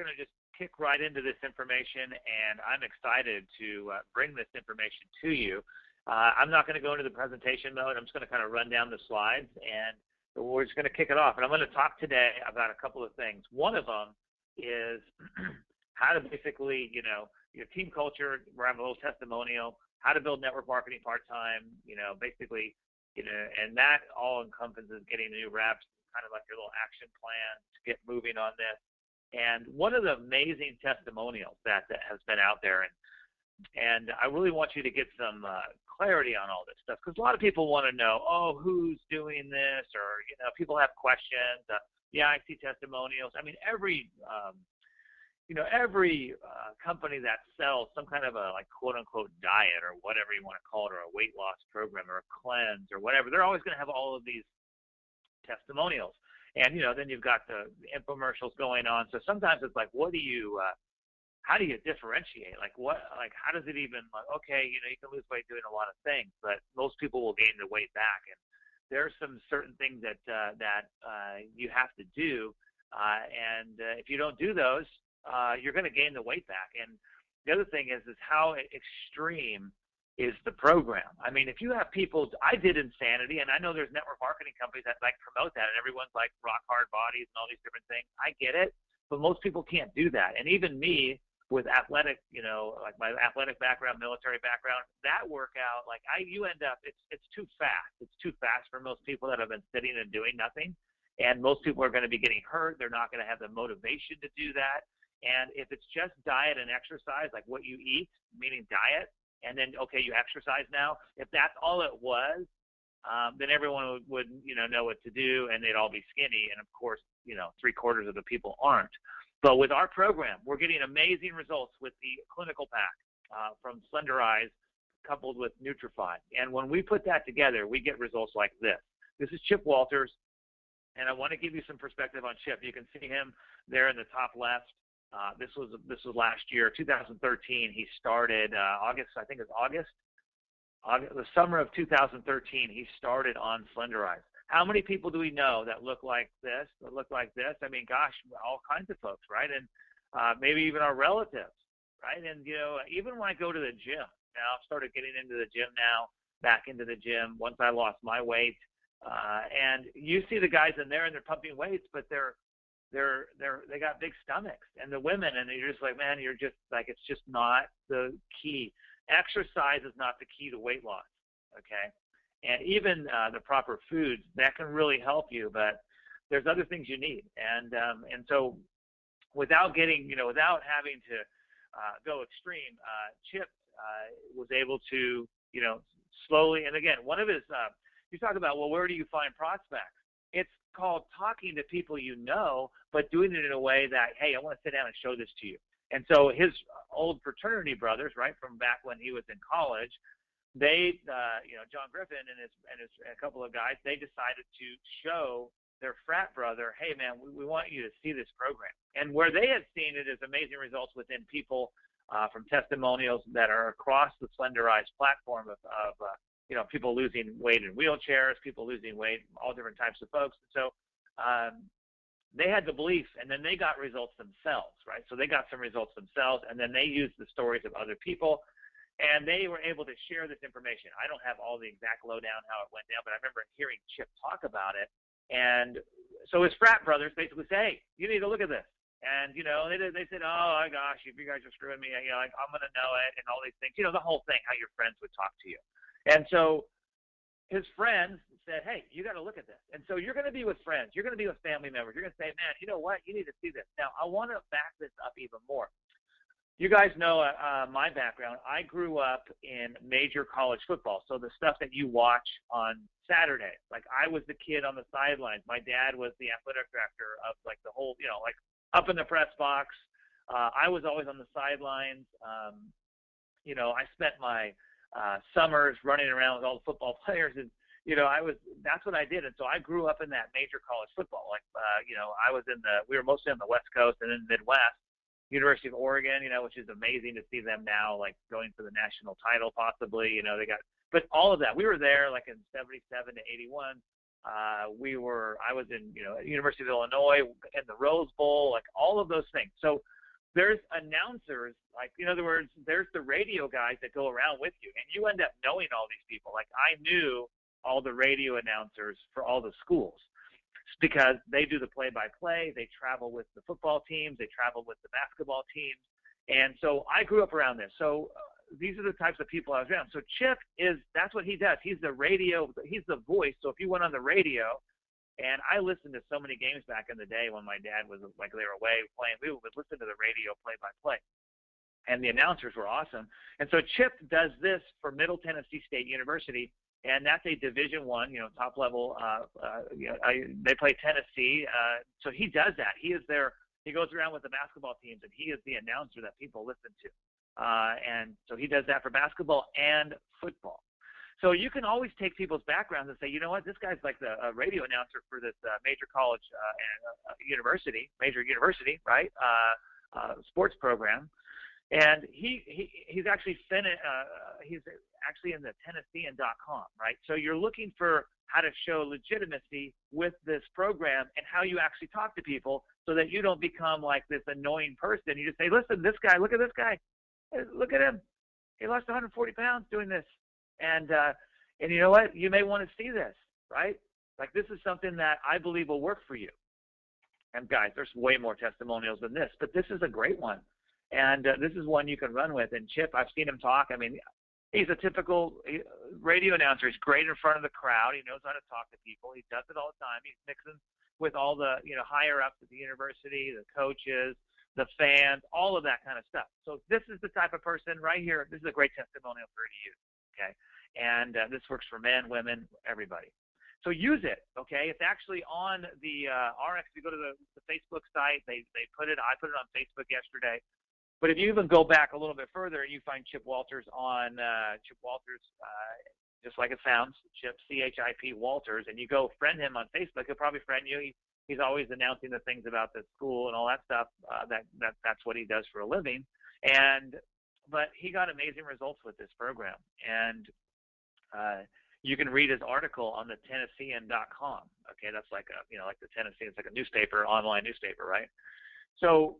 going to just kick right into this information, and I'm excited to bring this information to you. I'm not going to go into the presentation mode. I'm just going to kind of run down the slides, and we're just going to kick it off. And I'm going to talk today about a couple of things. One of them is how to basically, your team culture. We're having a little testimonial, how to build network marketing part-time, basically, and that all encompasses getting new reps, kind of like your little action plan to get moving on this. And one of the amazing testimonials that has been out there, and I really want you to get some clarity on all this stuff, because a lot of people want to know, oh, who's doing this, or people have questions. Yeah, I see testimonials. I mean, every company that sells some kind of a quote unquote diet or whatever you want to call it, or a weight loss program or a cleanse or whatever, they're always going to have all of these testimonials. And, then you've got the infomercials going on. So sometimes it's like, how do you differentiate? How does it even, okay, you can lose weight doing a lot of things, but most people will gain the weight back. And there are some certain things that you have to do. And if you don't do those, you're going to gain the weight back. And the other thing is how extreme is the program. I mean, if you have people, I did Insanity, and I know there's network marketing companies that promote that, and everyone's like rock hard bodies and all these different things. I get it, but most people can't do that. And even me with athletic, my athletic background, military background, that workout, you end up, it's too fast. It's too fast for most people that have been sitting and doing nothing. And most people are going to be getting hurt. They're not going to have the motivation to do that. And if it's just diet and exercise, like what you eat, meaning diet, and then, okay, you exercise now, if that's all it was, then everyone would know what to do, and they'd all be skinny. And of course, 3/4 of the people aren't. But with our program, we're getting amazing results with the clinical pack from Slenderize coupled with Nutrify. And when we put that together, we get results like this. This is Chip Walters, and I want to give you some perspective on Chip. You can see him there in the top left. This was last year, 2013. He started August, I think it's August, the summer of 2013. He started on Slenderize. How many people do we know that look like this? I mean, gosh, all kinds of folks, right? And maybe even our relatives, right? And even when I go to the gym now, I've started getting into the gym now, back into the gym once I lost my weight, and you see the guys in there and they're pumping weights, but they got big stomachs, and the women, and you're just like, man, you're just like, it's just not the key. Exercise is not the key to weight loss, okay? And even the proper foods, that can really help you, but there's other things you need. And so without getting, without having to go extreme, Chip was able to, slowly, and again, one of his, you talk about, well, where do you find prospects? It's called talking to people but doing it in a way that, hey, I want to sit down and show this to you. And so his old fraternity brothers, right, from back when he was in college, they, John Griffin and a couple of guys, they decided to show their frat brother, hey, man, we want you to see this program. And where they had seen it is amazing results within people from testimonials that are across the Slenderize platform of people losing weight in wheelchairs, people losing weight, all different types of folks. So they had the belief, and then they got results themselves, right? So they got some results themselves, and then they used the stories of other people, and they were able to share this information. I don't have all the exact lowdown how it went down, but I remember hearing Chip talk about it. And so his frat brothers basically say, hey, you need to look at this. And, they said, oh, my gosh, if you guys are screwing me, I'm going to know it, and all these things. The whole thing, how your friends would talk to you. And so his friends said, hey, you got to look at this. And so you're going to be with friends. You're going to be with family members. You're going to say, man, you know what? You need to see this. Now, I want to back this up even more. You guys know my background. I grew up in major college football, so the stuff that you watch on Saturday. Like, I was the kid on the sidelines. My dad was the athletic director of, the whole, up in the press box. I was always on the sidelines. I spent my summers running around with all the football players, and that's what I did. And so I grew up in that major college football. We were mostly on the West Coast and in the Midwest. University of Oregon, which is amazing to see them now, going for the national title possibly. But all of that, we were there in 77 to 81. I was in, at University of Illinois in the Rose Bowl, like all of those things. So there's announcers, like, in other words, there's the radio guys that go around with you, and you end up knowing all these people. Like, I knew all the radio announcers for all the schools because they do the play-by-play. They travel with the football teams. They travel with the basketball teams. And so I grew up around this. So these are the types of people I was around. So Chip that's what he does. He's the radio, he's the voice. So if you went on the radio, and I listened to so many games back in the day when my dad was, like, they were away playing, we would listen to the radio play-by-play. And the announcers were awesome. And so Chip does this for Middle Tennessee State University, and that's a Division I, top level. They play Tennessee. So he does that. He goes around with the basketball teams, and he is the announcer that people listen to. And so he does that for basketball and football. So you can always take people's backgrounds and say, you know what, this guy's like the radio announcer for this major college major university, right? Sports program. And he's actually he's actually in the Tennessean.com, right? So you're looking for how to show legitimacy with this program and how you actually talk to people so that you don't become like this annoying person. You just say, listen, this guy, look at this guy. Look at him. He lost 140 pounds doing this. And you know what? You may want to see this, right? Like, this is something that I believe will work for you. And guys, there's way more testimonials than this, but this is a great one. And this is one you can run with. And Chip, I've seen him talk. I mean, he's a typical radio announcer. He's great in front of the crowd. He knows how to talk to people. He does it all the time. He's mixing with all the, higher ups at the university, the coaches, the fans, all of that kind of stuff. So this is the type of person right here. This is a great testimonial for you to use, okay? And this works for men, women, everybody. So use it, okay? It's actually on the ARIIX. If you go to the Facebook site, they put it. I put it on Facebook yesterday. But if you even go back a little bit further and you find Chip Walters on Chip Walters, just like it sounds, Chip, C-H-I-P Walters, and you go friend him on Facebook, he'll probably friend you. He's always announcing the things about the school and all that stuff. That's what he does for a living. But he got amazing results with this program. And you can read his article on the Tennessean.com. Okay, that's like like the Tennessee, it's like a newspaper, online newspaper, right? So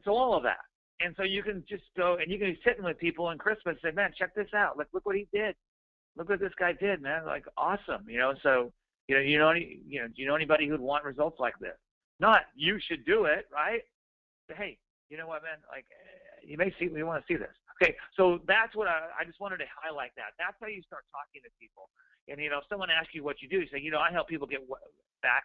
all of that. And so you can just go and you can be sitting with people on Christmas and say, man, check this out. Look what he did. Look what this guy did, man. Like, awesome. So, do you know anybody who'd want results like this? Not you should do it, right? But hey, you know what, man? Like, we want to see this. Okay, so that's what I just wanted to highlight that. That's how you start talking to people. And, if someone asks you what you do, you say, I help people get back,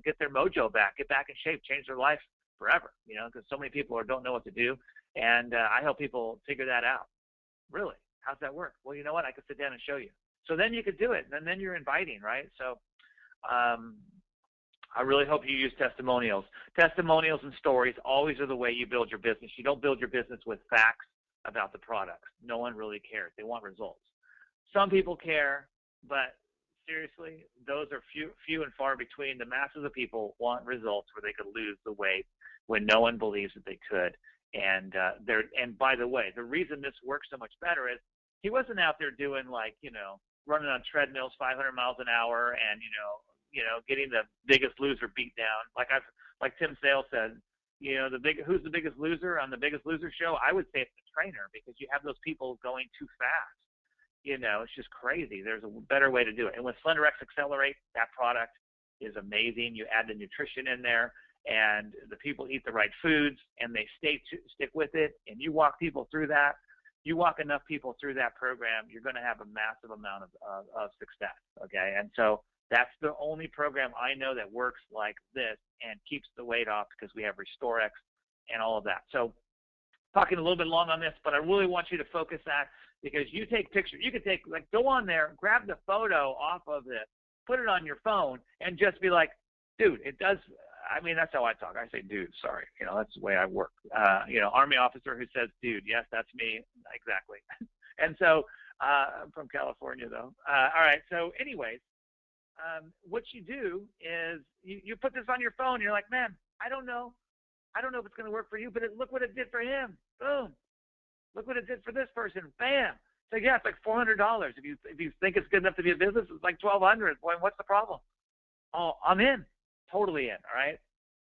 get their mojo back, get back in shape, change their life forever, because so many people don't know what to do. And I help people figure that out. Really? How's that work? Well, you know what? I could sit down and show you. So then you could do it. And then you're inviting, right? So I really hope you use testimonials. Testimonials and stories always are the way you build your business. You don't build your business with facts about the products. No one really cares. They want results. Some people care, but seriously, those are few and far between. The masses of people want results where they could lose the weight when no one believes that they could. And by the way, the reason this works so much better is he wasn't out there doing running on treadmills 500 miles an hour and getting the Biggest Loser beat down. Like Tim Sale said, who's the biggest loser on the Biggest Loser show? I would say it's the trainer, because you have those people going too fast. It's just crazy. There's a better way to do it. And with SlenderX Accelerate, that product is amazing. You add the nutrition in there, and the people eat the right foods, and they stick with it, and you walk people through that. You walk enough people through that program, you're going to have a massive amount of success, okay? And so that's the only program I know that works like this and keeps the weight off, because we have RestoreX and all of that. So talking a little bit long on this, but I really want you to focus that, because you take pictures. You could go on there, grab the photo off of it, put it on your phone, and just be like, dude, it does. I mean, that's how I talk. I say, dude, sorry. That's the way I work. Army officer who says, dude, yes, that's me. Exactly. And so I'm from California, though. All right. So anyways, what you do is you put this on your phone. And you're like, man, I don't know if it's going to work for you, but look what it did for him. Boom. Look what it did for this person. Bam. So yeah, it's like $400. If you think it's good enough to be a business, it's like $1,200. Boy, what's the problem? oh, I'm in, totally in. All right.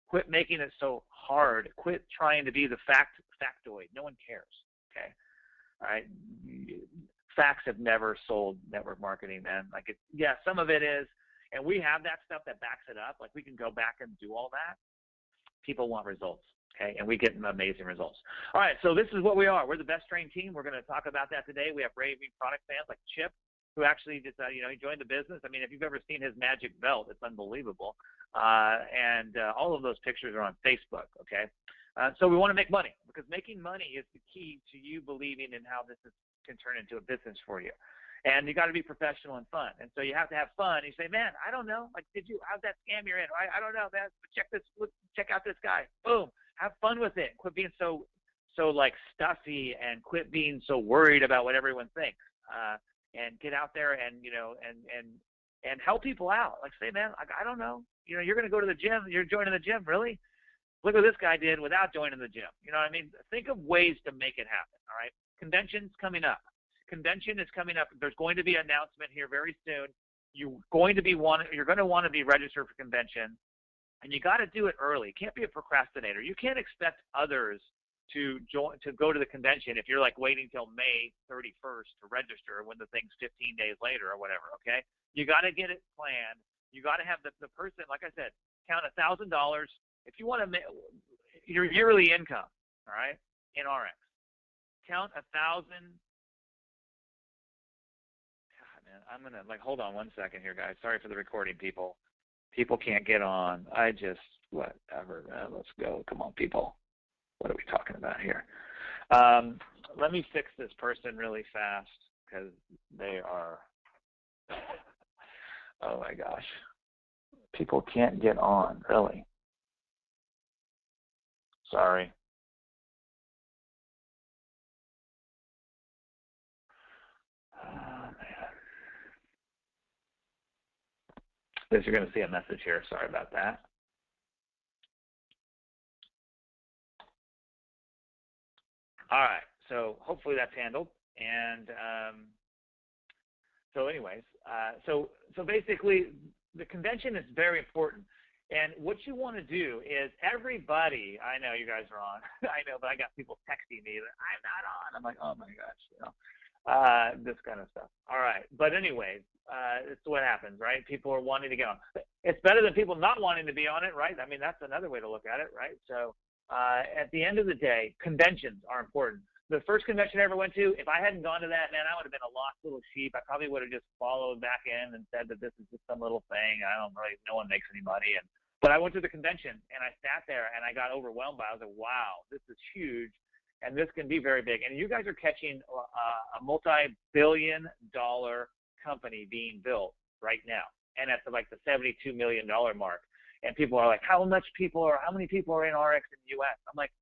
Quit making it so hard. Quit trying to be the factoid. No one cares. Okay. All right. Facts have never sold network marketing, man. Like, yeah, some of it is, and we have that stuff that backs it up. Like, we can go back and do all that. People want results. Okay, and we get amazing results. All right, so this is what we are. We're the best trained team. We're going to talk about that today. We have raving product fans like Chip, who actually just, he joined the business. I mean, if you've ever seen his magic belt, it's unbelievable. And all of those pictures are on Facebook, okay? So we want to make money, because making money is the key to you believing in how this can turn into a business for you. And you got to be professional and fun. And so you have to have fun. You say, man, I don't know. Like, how's that scam you're in? I don't know, man. Check out this guy. Boom. Have fun with it. Quit being so like stuffy, and quit being so worried about what everyone thinks. And get out there and help people out. Like, say, man, like, I don't know. You're going to go to the gym. You're joining the gym, really? Look what this guy did without joining the gym. You know what I mean? Think of ways to make it happen. All right. Convention's coming up. Convention is coming up. There's going to be an announcement here very soon. You're going to want to be registered for convention, and you got to do it early. You can't be a procrastinator. You can't expect others to go to the convention if you're like waiting till May 31st to register when the thing's 15 days later or whatever. Okay, you got to get it planned. You got to have the person, like I said, count $1,000 if you want to make your yearly income. All right, in RX, count 1,000. I'm going to, hold on one second here, guys. Sorry for the recording, people. People can't get on. Whatever, man. Let's go. Come on, people. What are we talking about here? Let me fix this person really fast, because they are, oh my gosh. People can't get on, really. Sorry. You're going to see a message here. Sorry about that. All right. So hopefully that's handled. And so anyways, so basically the convention is very important. And what you want to do is everybody, I know you guys are on. I know, but I got people texting me that I'm not on. I'm like, oh my gosh, this kind of stuff. All right. But anyways, it's what happens, right? People are wanting to get on. It's better than people not wanting to be on it, right? I mean, that's another way to look at it, right? So at the end of the day, conventions are important. The first convention I ever went to, if I hadn't gone to that, man, I would have been a lost little sheep. I probably would have just followed back in and said that this is just some little thing. No one makes any money. But I went to the convention, and I sat there, and I got overwhelmed by it. I was like, wow, this is huge. And this can be very big. And you guys are catching a multi-billion-dollar company being built right now, and at the $72 million mark. And people are like, how many people are in RX in the U.S.? I'm like,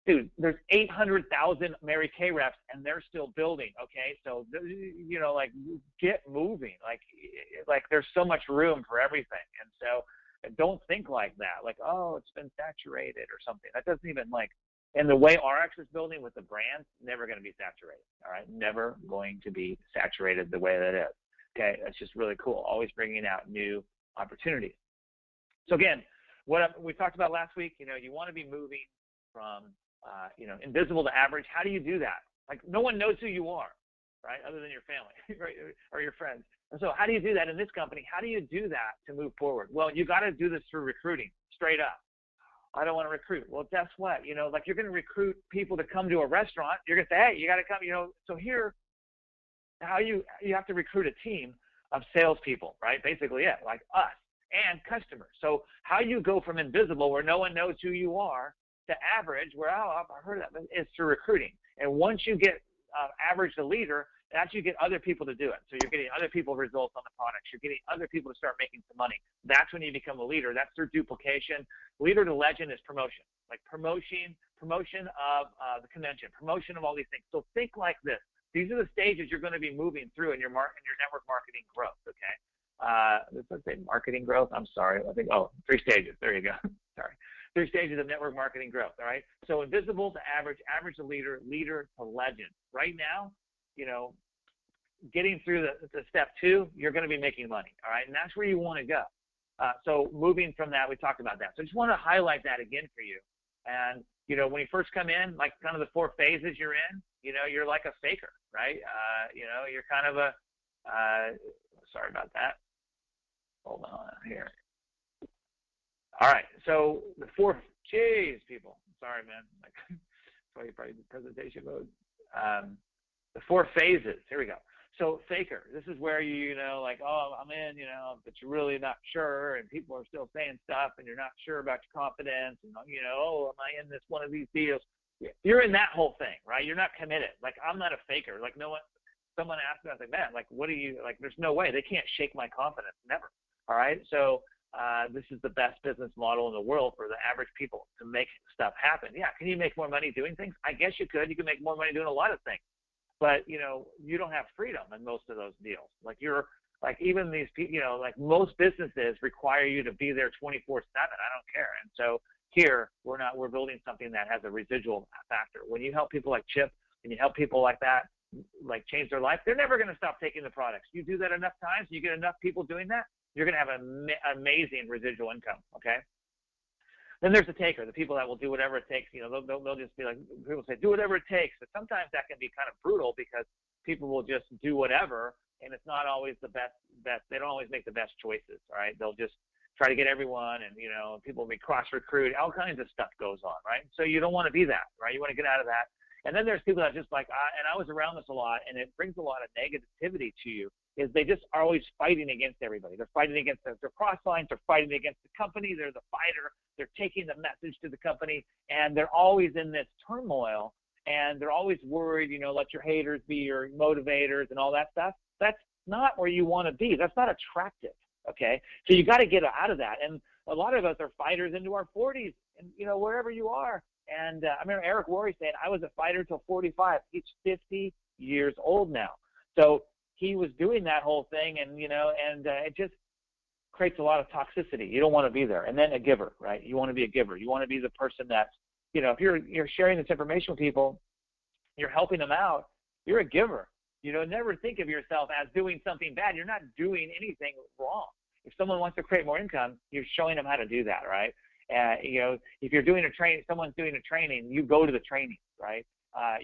dude, there's 800,000 Mary Kay reps, and they're still building. Okay, so get moving. Like there's so much room for everything, and so don't think like that. Like, oh, it's been saturated or something. That doesn't even And the way RX is building with the brands, never going to be saturated. All right, never going to be saturated the way that is. Okay, that's just really cool. Always bringing out new opportunities. So again, we talked about last week, you want to be moving from, invisible to average. How do you do that? Like, no one knows who you are, right? Other than your family, right? Or your friends. And so how do you do that in this company? How do you do that to move forward? Well, you got to do this through recruiting, straight up. I don't want to recruit. Well, guess what? You're going to recruit people to come to a restaurant. You're going to say, hey, you got to come, So here, how you have to recruit a team of salespeople, right? Basically, yeah, like us and customers. So how you go from invisible, where no one knows who you are, to average, where, I've heard of that, is through recruiting. And once you get average to leader, that's you get other people to do it. So you're getting other people results on the products. You're getting other people to start making some money. That's when you become a leader. That's through duplication. Leader to legend is promotion, like promotion of the convention, promotion of all these things. So think like this. These are the stages you're going to be moving through in your network marketing growth. Okay. Let's say marketing growth. I'm sorry. I think 3 stages. There you go. Sorry. 3 stages of network marketing growth. All right. So invisible to average, average to leader, leader to legend. Right now, getting through the step 2, you're going to be making money. All right. And that's where you want to go. So moving from that, we talked about that. So I just want to highlight that again for you. And, you know, when you first come in, like kind of the 4 phases you're in, you know, you're like a faker, right? You know, you're kind of a, sorry about that. Hold on here. All right. So the 4, geez, people, sorry, man. Like, that's why you probably did presentation mode. The 4 phases. Here we go. So faker, this is where you know, like, oh, I'm in, you know, but you're really not sure, and people are still saying stuff, and you're not sure about your confidence, and, you know, oh, am I in this one of these deals? You're in that whole thing, right? You're not committed. Like, I'm not a faker. Like, no one, someone asked me, I was like, man, like, what do you, like, there's no way. They can't shake my confidence, never. All right? So this is the best business model in the world for the average people to make stuff happen. Yeah, can you make more money doing things? I guess you could. You can make more money doing a lot of things. But, you know, you don't have freedom in most of those deals. Like, you're, like, even these people, you know, like most businesses require you to be there 24/7. I don't care. And so here, we're building something that has a residual factor. When you help people like Chip and you help people like that, like change their life, they're never going to stop taking the products. You do that enough times, you get enough people doing that, you're going to have an amazing residual income, okay? Then there's the taker, the people that will do whatever it takes. You know, they'll just be like, people say, do whatever it takes. But sometimes that can be kind of brutal because people will just do whatever, and it's not always the best. They don't always make the best choices, all right? They'll just try to get everyone, and, you know, people will be cross-recruited. All kinds of stuff goes on, right? So you don't want to be that, right? You want to get out of that. And then there's people that just like, and I was around this a lot, and it brings a lot of negativity to you, is they just are always fighting against everybody. They're fighting against their cross lines. They're fighting against the company. They're the fighter. They're taking the message to the company, and they're always in this turmoil, and they're always worried, you know, let your haters be your motivators and all that stuff. That's not where you want to be. That's not attractive, okay? So you got to get out of that. And a lot of us are fighters into our 40s, and, you know, wherever you are. And I remember Eric Worre saying, I was a fighter till 45. He's 50 years old now. So he was doing that whole thing, and, you know, and it just creates a lot of toxicity. You don't want to be there. And then a giver, right? You want to be a giver. You want to be the person that's, you know, if you're sharing this information with people, you're helping them out, you're a giver. You know, never think of yourself as doing something bad. You're not doing anything wrong. If someone wants to create more income, you're showing them how to do that, right? You know, if you're doing a training, someone's doing a training, you go to the training, right?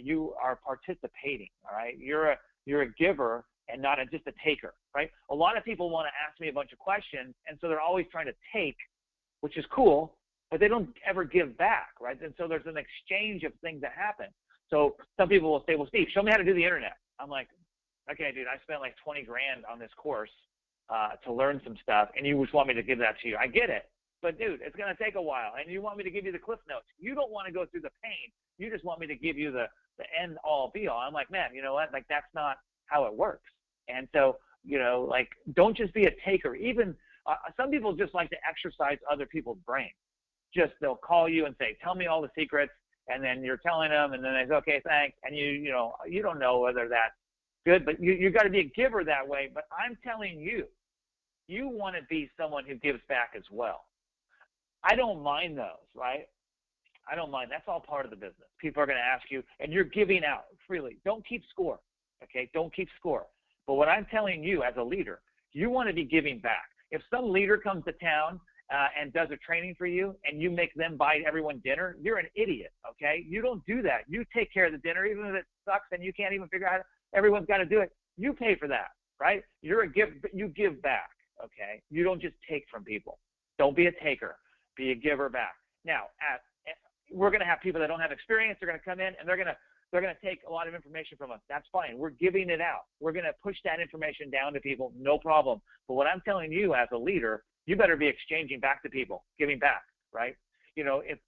You are participating, all right? You're a giver and not just a taker, right? A lot of people want to ask me a bunch of questions, and so they're always trying to take, which is cool, but they don't ever give back, right? And so there's an exchange of things that happen. So some people will say, well, Steve, show me how to do the internet. I'm like, okay, dude, I spent like 20 grand on this course to learn some stuff, and you just want me to give that to you. I get it. But, dude, it's going to take a while, and you want me to give you the cliff notes. You don't want to go through the pain. You just want me to give you the end-all, be-all. I'm like, man, you know what? Like, that's not how it works. And so, you know, like, don't just be a taker. Even some people just like to exercise other people's brains. Just they'll call you and say, tell me all the secrets, and then you're telling them, and then they say, okay, thanks. And, you know, you don't know whether that's good, but you got to be a giver that way. But I'm telling you, you want to be someone who gives back as well. I don't mind those, right? I don't mind. That's all part of the business. People are going to ask you, and you're giving out freely. Don't keep score, okay? Don't keep score. But what I'm telling you as a leader, you want to be giving back. If some leader comes to town and does a training for you and you make them buy everyone dinner, you're an idiot, okay? You don't do that. You take care of the dinner, even if it sucks and you can't even figure out how everyone's got to do it. You pay for that, right? You're a give. You give back, okay? You don't just take from people. Don't be a taker. Be a giver back. Now, we're going to have people that don't have experience. They're going to come in and they're going to take a lot of information from us. That's fine. We're giving it out. We're going to push that information down to people, no problem. But what I'm telling you as a leader, you better be exchanging back to people, giving back, right? You know, if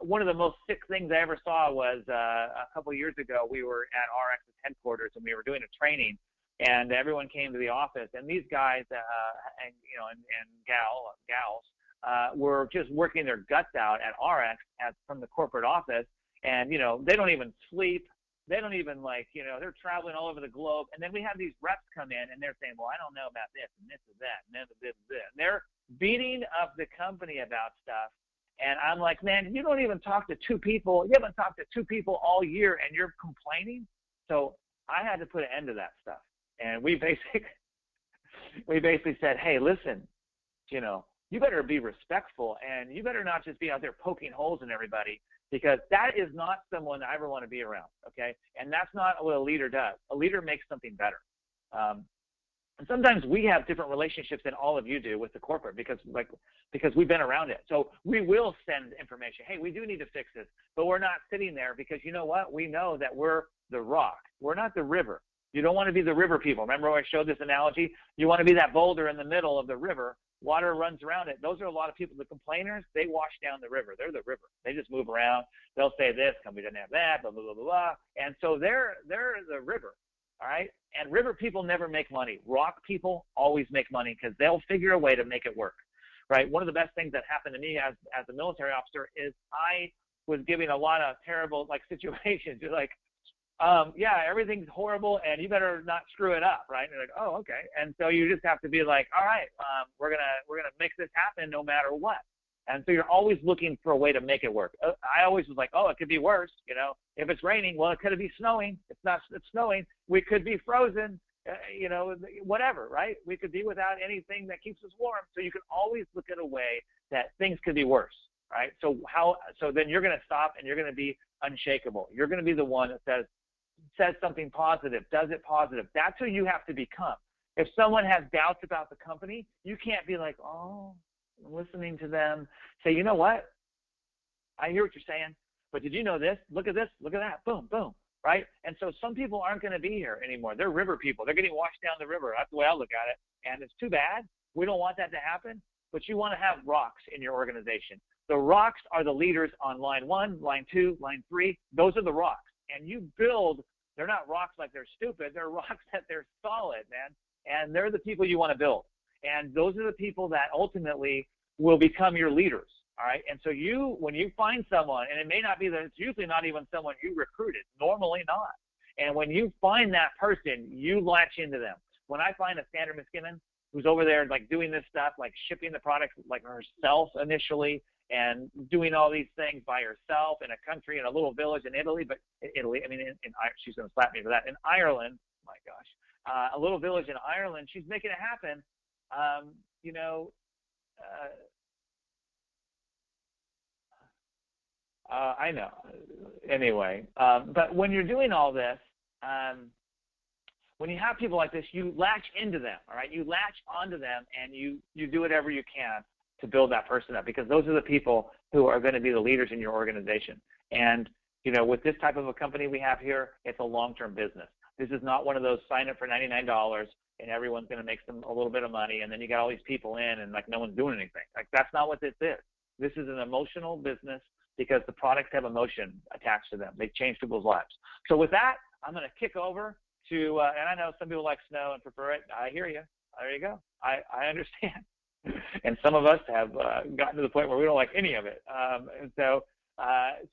one of the most sick things I ever saw was a couple of years ago, we were at ARIIX's headquarters and we were doing a training, and everyone came to the office, and these guys and you know and gals were just working their guts out at ARIIX from the corporate office. And, you know, they don't even sleep. They don't even, like, you know, they're traveling all over the globe. And then we have these reps come in, and they're saying, well, I don't know about this, and this is that, and then this is this. And they're beating up the company about stuff. And I'm like, man, you don't even talk to two people. You haven't talked to two people all year, and you're complaining? So I had to put an end to that stuff. And we basically said, hey, listen, you better be respectful, and you better not just be out there poking holes in everybody, because that is not someone I ever want to be around, okay? And that's not what a leader does. A leader makes something better. And sometimes we have different relationships than all of you do with the corporate because we've been around it. So we will send information. Hey, we do need to fix this, but we're not sitting there because you know what? We know that we're the rock. We're not the river. You don't want to be the river people. Remember when I showed this analogy? You want to be that boulder in the middle of the river. Water runs around it. Those are a lot of people. The complainers, they wash down the river. They're the river. They just move around. They'll say this, company doesn't have that, blah, blah, blah, blah, blah. And so they're the river, all right? And river people never make money. Rock people always make money because they'll figure a way to make it work, right? One of the best things that happened to me as a military officer is I was giving a lot of terrible, situations. You're like, yeah, everything's horrible, and you better not screw it up, right? And you're like, oh, okay. And so you just have to be like, all right, we're gonna make this happen no matter what. And so you're always looking for a way to make it work. I always was like, oh, it could be worse. If it's raining, well, it could be snowing. It's snowing. We could be frozen. Whatever, right? We could be without anything that keeps us warm. So you can always look at a way that things could be worse, right? So then you're going to stop and you're going to be unshakable. You're going to be the one that says something positive, does it positive. That's who you have to become. If someone has doubts about the company, you can't be like, oh, I'm listening to them. Say, you know what? I hear what you're saying, but did you know this? Look at this. Look at that. Boom, boom, right? And so some people aren't going to be here anymore. They're river people. They're getting washed down the river. That's the way I look at it. And it's too bad. We don't want that to happen, but you want to have rocks in your organization. The rocks are the leaders on line 1, line 2, line 3. Those are the rocks. And you build, they're not rocks like they're stupid. They're rocks that they're solid, man. And they're the people you want to build. And those are the people that ultimately will become your leaders, all right? And so when you find someone, and it may not be that, it's usually not even someone you recruited, normally not. And when you find that person, you latch into them. When I find a Sandra McKinnon who's over there doing this stuff, shipping the products herself initially, and doing all these things by herself in a country, in a little village in Italy, she's going to slap me for that. In Ireland, my gosh, a little village in Ireland, she's making it happen. I know. Anyway, but when you're doing all this, when you have people like this, you latch into them, all right? You latch onto them, and you do whatever you can to build that person up, because those are the people who are going to be the leaders in your organization. And, with this type of a company we have here, it's a long-term business. This is not one of those sign up for $99 and everyone's going to make a little bit of money, and then you got all these people in and no one's doing anything. That's not what this is. This is an emotional business because the products have emotion attached to them. They change people's lives. So with that, I'm going to kick over to, and I know some people like snow and prefer it. I hear you. There you go. I understand. And some of us have gotten to the point where we don't like any of it. So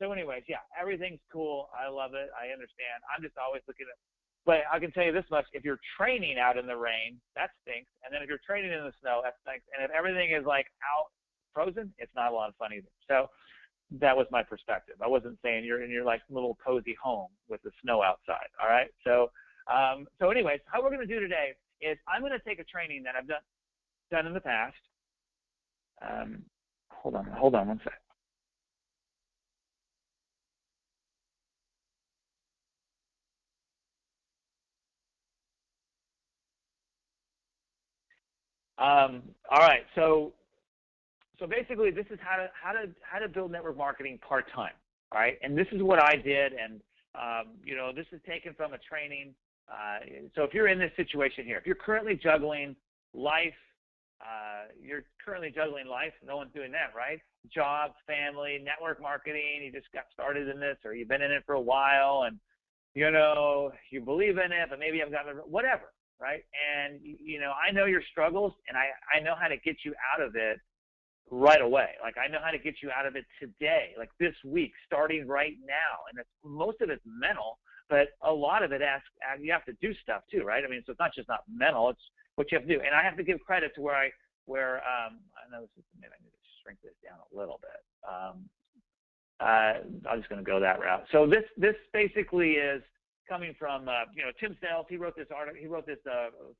anyways, yeah, everything's cool. I love it. I understand. I'm just always looking at, but I can tell you this much: if you're training out in the rain, that stinks. And then if you're training in the snow, that stinks. And if everything is out frozen, it's not a lot of fun either. So that was my perspective. I wasn't saying you're in your little cozy home with the snow outside. All right. So anyways, how we're going to do today is I'm going to take a training that I've done in the past. Hold on one sec. All right, so basically this is how to build network marketing part-time, all right? And this is what I did, and this is taken from a training. So if you're in this situation here, if you're currently juggling life, no one's doing that, right? Job, family, network marketing, you just got started in this, or you've been in it for a while, and you believe in it, but maybe you haven't gotten it, whatever. Right? And, I know your struggles, and I know how to get you out of it right away. I know how to get you out of it today, this week, starting right now. And most of it's mental, but a lot of it you have to do stuff too, right? So it's not just not mental, it's what you have to do. And I have to give credit to where I know maybe I need to shrink this down a little bit. I'm just going to go that route. So this basically is coming from, Tim Sales. He wrote this article. He wrote this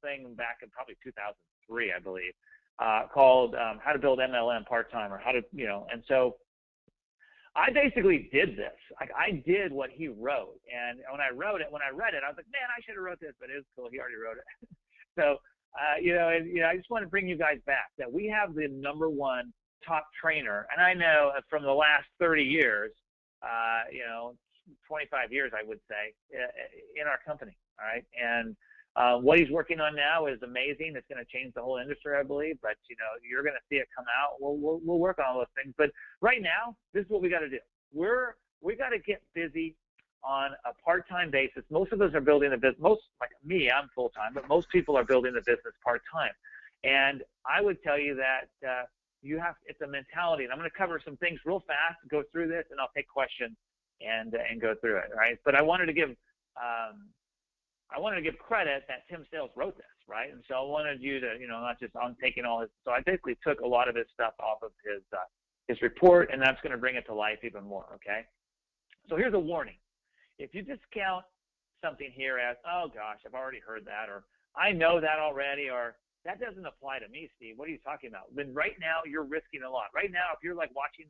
thing back in probably 2003, I believe. called How to Build MLM Part-Time, or how to, and so I basically did this. I did what he wrote, and when I read it, I was like, man, I should have wrote this, but it was cool. He already wrote it. So, I just want to bring you guys back that we have the #1 top trainer, and I know from the last 30 years, 25 years, I would say, in our company. All right, and what he's working on now is amazing. It's going to change the whole industry, I believe. But you're going to see it come out. We'll work on all those things. But right now, this is what we got to do. We got to get busy on a part-time basis. Most of us are building the business. Most, like me, I'm full-time, but most people are building the business part-time. And I would tell you that it's a mentality. And I'm going to cover some things real fast, go through this, and I'll take questions and go through it. Right? But I wanted to give credit that Tim Sales wrote this, right? And so I wanted you to, not just I'm taking all his. So I basically took a lot of his stuff off of his report, and that's going to bring it to life even more. Okay. So here's a warning: if you discount something here as, oh gosh, I've already heard that, or I know that already, or that doesn't apply to me, Steve. What are you talking about? Then right now you're risking a lot. Right now, if you're like watching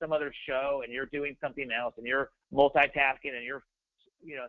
some other show and you're doing something else and you're multitasking and you're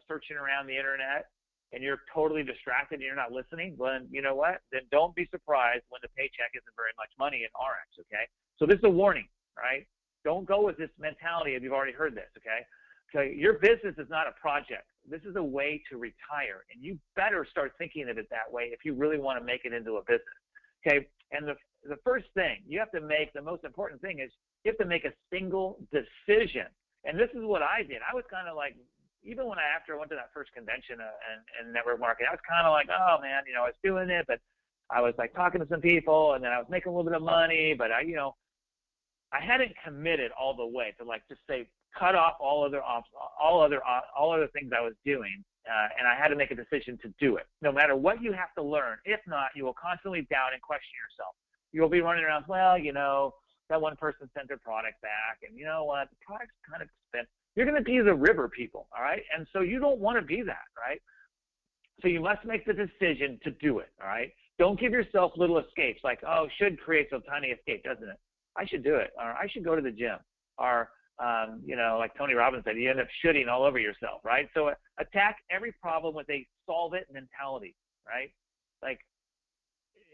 searching around the internet and you're totally distracted and you're not listening, well, you know what? Then don't be surprised when the paycheck isn't very much money in ARIIX, okay? So this is a warning, right? Don't go with this mentality if you've already heard this, okay? Okay, your business is not a project. This is a way to retire, and you better start thinking of it that way if you really want to make it into a business, okay? And the first thing you have to make, the most important thing is you have to make a single decision. And this is what I did. I was kind of like, even after I went to that first convention and network marketing, I was kind of like, oh man, I was doing it, but I was like talking to some people, and then I was making a little bit of money, but I hadn't committed all the way to like just say cut off all other things I was doing, and I had to make a decision to do it. No matter what you have to learn, if not, you will constantly doubt and question yourself. You'll be running around, well, that one person sent their product back, and you know what, the product's kind of expensive. You're going to be the river people, all right? And so you don't want to be that, right? So you must make the decision to do it, all right? Don't give yourself little escapes like, oh, should creates a tiny escape, doesn't it? I should do it, or I should go to the gym, or, like Tony Robbins said, you end up shooting all over yourself, right? So attack every problem with a solve it mentality, right? Like,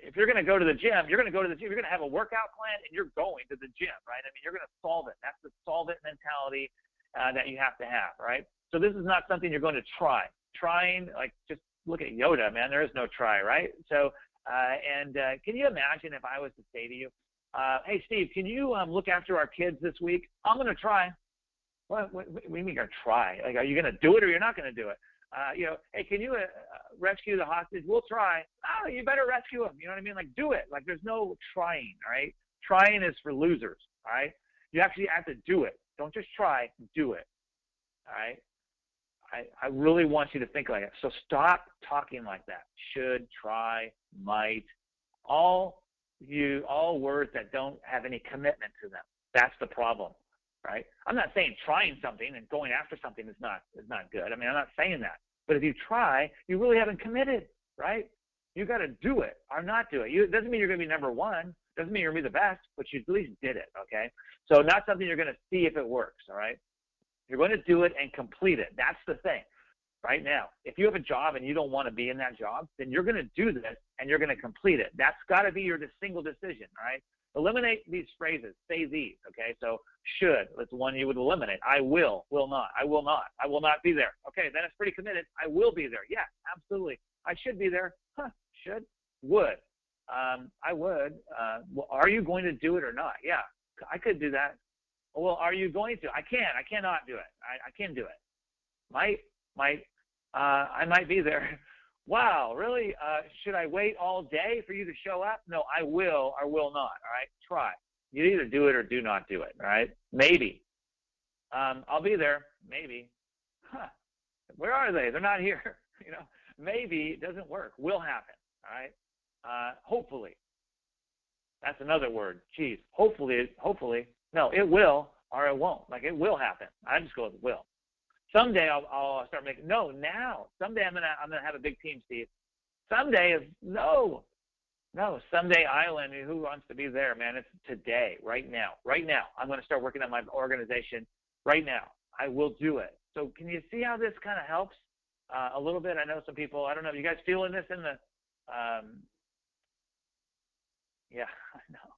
if you're going to go to the gym, you're going to go to the gym. You're going to have a workout plan, and you're going to the gym, right? I mean, you're going to solve it. That's the solve it mentality that you have to have, right? So this is not something you're going to try. Trying, like, just look at Yoda, man. There is no try, right? So, can you imagine if I was to say to you, hey, Steve, can you look after our kids this week? I'm going to try. What do you mean you're going to try? Like, are you going to do it or you're not going to do it? Hey, can you rescue the hostage? We'll try. Oh, you better rescue him. You know what I mean? Like, do it. Like, there's no trying, all right? Trying is for losers, all right? You actually have to do it. Don't just try, do it, all right? I really want you to think like that. So stop talking like that. Should, try, might, all words that don't have any commitment to them. That's the problem, right? I'm not saying trying something and going after something is not good. I mean, I'm not saying that. But if you try, you really haven't committed, right? You got to do it or not do it. It doesn't mean you're going to be #1. Doesn't mean you're going to be the best, but you at least did it, okay? So not something you're going to see if it works, all right? You're going to do it and complete it. That's the thing. Right now, if you have a job and you don't want to be in that job, then you're going to do this and you're going to complete it. That's got to be your single decision, all right? Eliminate these phrases. Say these, okay? So should, that's one you would eliminate. I will not. I will not. I will not be there. Okay, then it's pretty committed. I will be there. Yeah, absolutely. I should be there. Should, would. I would. Well, are you going to do it or not? Yeah, I could do that. Well, are you going to? I can't. I cannot do it. I can do it. Might. I might be there. Wow, really? Should I wait all day for you to show up? No, I will or will not. All right, try. You either do it or do not do it. All right, maybe. I'll be there. Maybe. Where are they? They're not here. Maybe it doesn't work. Will happen. All right. Hopefully. That's another word. Geez. Hopefully. No, it will or it won't. Like, it will happen. I just go with will. Someday I'll start making, no, now. Someday I'm gonna have a big team, Steve. Someday is no. No, Someday Island. Who wants to be there, man? It's today, right now, right now. I'm going to start working on my organization right now. I will do it. So can you see how this kind of helps a little bit? I know some people. I don't know. You guys feeling this in the? Yeah, I know.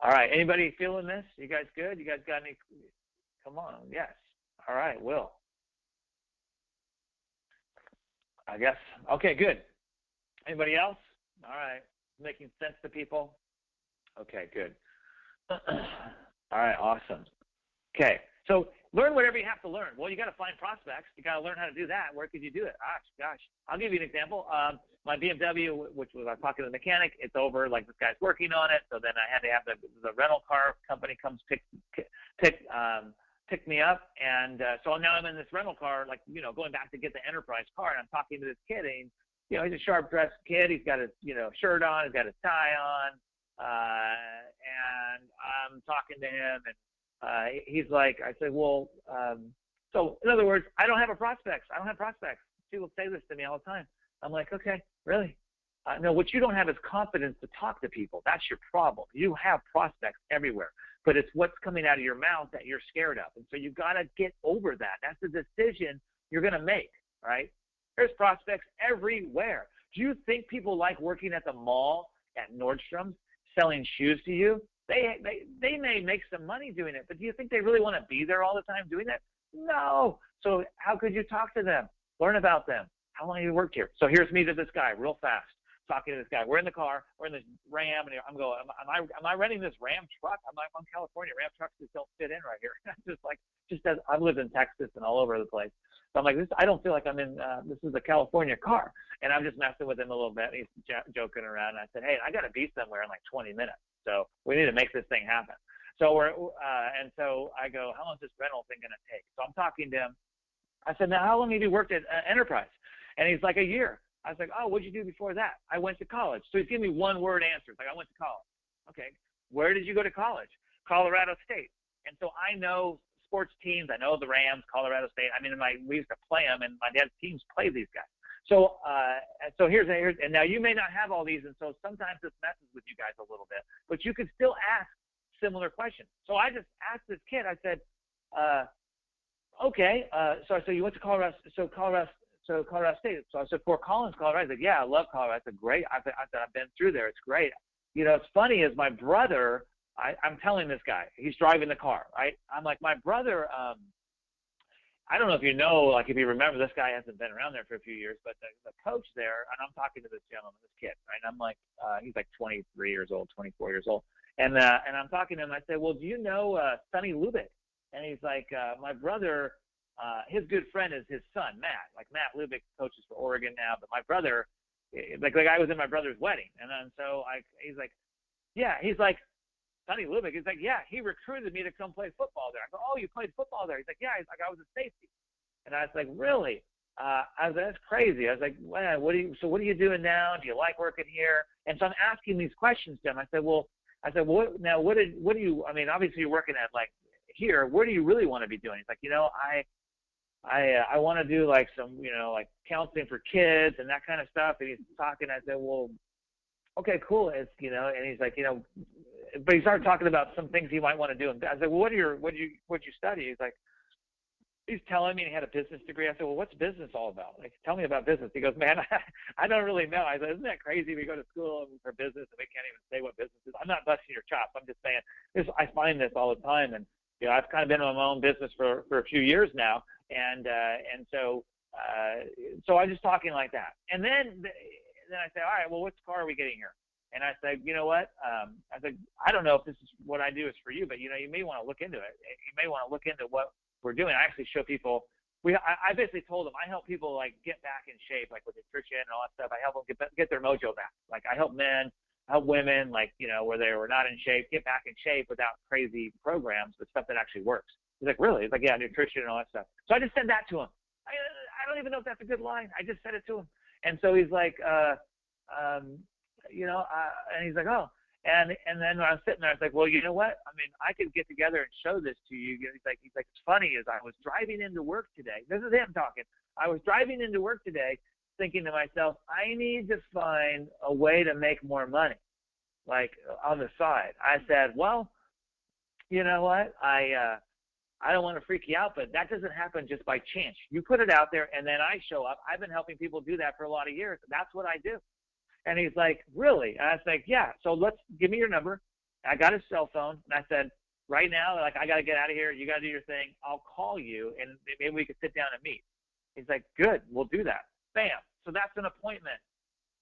All right. Anybody feeling this? You guys good? You guys got any? Come on. Yes. All right. Will. I guess. Okay. Good. Anybody else? All right. Making sense to people? Okay, good. All right, awesome. Okay, so learn whatever you have to learn. Well, you got to find prospects. You got to learn how to do that. Where could you do it? Gosh, I'll give you an example. My BMW, which was I was talking to the mechanic, it's over. Like this guy's working on it. So then I had to have the rental car company comes pick me up, and so now I'm in this rental car, like going back to get the Enterprise car, and I'm talking to this kid, and he's a sharp-dressed kid. He's got his, shirt on. He's got his tie on. And I'm talking to him, and he's like, I said, well, so in other words, I don't have prospects. I don't have prospects. People say this to me all the time. I'm like, okay, really? No, what you don't have is confidence to talk to people. That's your problem. You have prospects everywhere, but it's what's coming out of your mouth that you're scared of. And so you got to get over that. That's the decision you're going to make, right? There's prospects everywhere. Do you think people like working at the mall at Nordstrom's selling shoes to you? They may make some money doing it, but do you think they really want to be there all the time doing it? No. So how could you talk to them? Learn about them. How long have you worked here? So here's me to this guy real fast, talking to this guy. We're in the car. We're in this Ram, and I'm going, am I renting this Ram truck? I'm California. Ram trucks just don't fit in right here. just as I've lived in Texas and all over the place. So I'm like, I don't feel like I'm in, this is a California car. And I'm just messing with him a little bit. He's joking around. And I said, hey, I got to be somewhere in like 20 minutes. So we need to make this thing happen. So and so I go, how long is this rental thing going to take? So I'm talking to him. I said, now, how long have you worked at Enterprise? And he's like, a year. I was like, oh, what'd you do before that? I went to college. So he's giving me one word answers. Like, I went to college. Okay. Where did you go to college? Colorado State. And so I know sports teams. I know the Rams, Colorado State. I mean, we used to play them, and my dad's teams play these guys. So, so here's, and now you may not have all these, and so sometimes this messes with you guys a little bit, but you could still ask similar questions. So I just asked this kid. I said, okay. So you went to Colorado. So Colorado State. So I said, Fort Collins, Colorado. I said, yeah, I love Colorado. I said, great. I said, I've been through there. It's great. It's funny is my brother. I'm telling this guy, he's driving the car, right? I'm like, my brother, I don't know if you know, like if you remember, this guy hasn't been around there for a few years, but the coach there, and I'm talking to this gentleman, this kid, right? And I'm like, he's like 23 years old, 24 years old. And I'm talking to him, I said, well, do you know Sonny Lubick? And he's like, my brother, his good friend is his son, Matt. Like Matt Lubick coaches for Oregon now, but my brother, like I was in my brother's wedding. And then so he's like, yeah, he's like, Sonny Lubick, he's like, yeah, he recruited me to come play football there. I go, oh, you played football there? He's like, yeah. He's like, I was a safety. And I was like, really? I was like, that's crazy. I was like, well, what are you doing now? Do you like working here? And so I'm asking these questions to him. I said, what do you, I mean, obviously you're working at like here, where do you really want to be doing? He's like, I want to do like some, like counseling for kids and that kind of stuff. And he's talking. I said, well, okay, cool. It's, and he's like, but he started talking about some things he might want to do. And I said, well, what'd you study? He's like, he's telling me he had a business degree. I said, well, what's business all about? Like, tell me about business. He goes, man, I don't really know. I said, isn't that crazy? We go to school for business and we can't even say what business is. I'm not busting your chops. I'm just saying I find this all the time. And, I've kind of been in my own business for a few years now. And so I'm just talking like that. And then I say, all right, well, what car are we getting here? And I said, you know what? I said, I don't know if this is what I do is for you, but, you may want to look into it. You may want to look into what we're doing. I actually show people. I basically told them I help people, like, get back in shape, like with nutrition and all that stuff. I help them get their mojo back. Like, I help men, help women, like, where they were not in shape, get back in shape without crazy programs, but stuff that actually works. He's like, really? He's like, yeah, nutrition and all that stuff. So I just said that to him. I don't even know if that's a good line. I just said it to him. And so he's like, and he's like, oh, and then when I was sitting there, I was like, well, you know what? I mean, I could get together and show this to you. He's like, it's funny is I was driving into work today. This is him talking. I was driving into work today, thinking to myself, I need to find a way to make more money, like on the side. I said, well, you know what? I don't want to freak you out, but that doesn't happen just by chance. You put it out there, and then I show up. I've been helping people do that for a lot of years. That's what I do. And he's like, really? And I was like, yeah. So give me your number. I got his cell phone, and I said, right now, like, I got to get out of here. You got to do your thing. I'll call you, and maybe we could sit down and meet. He's like, good, we'll do that. Bam. So that's an appointment,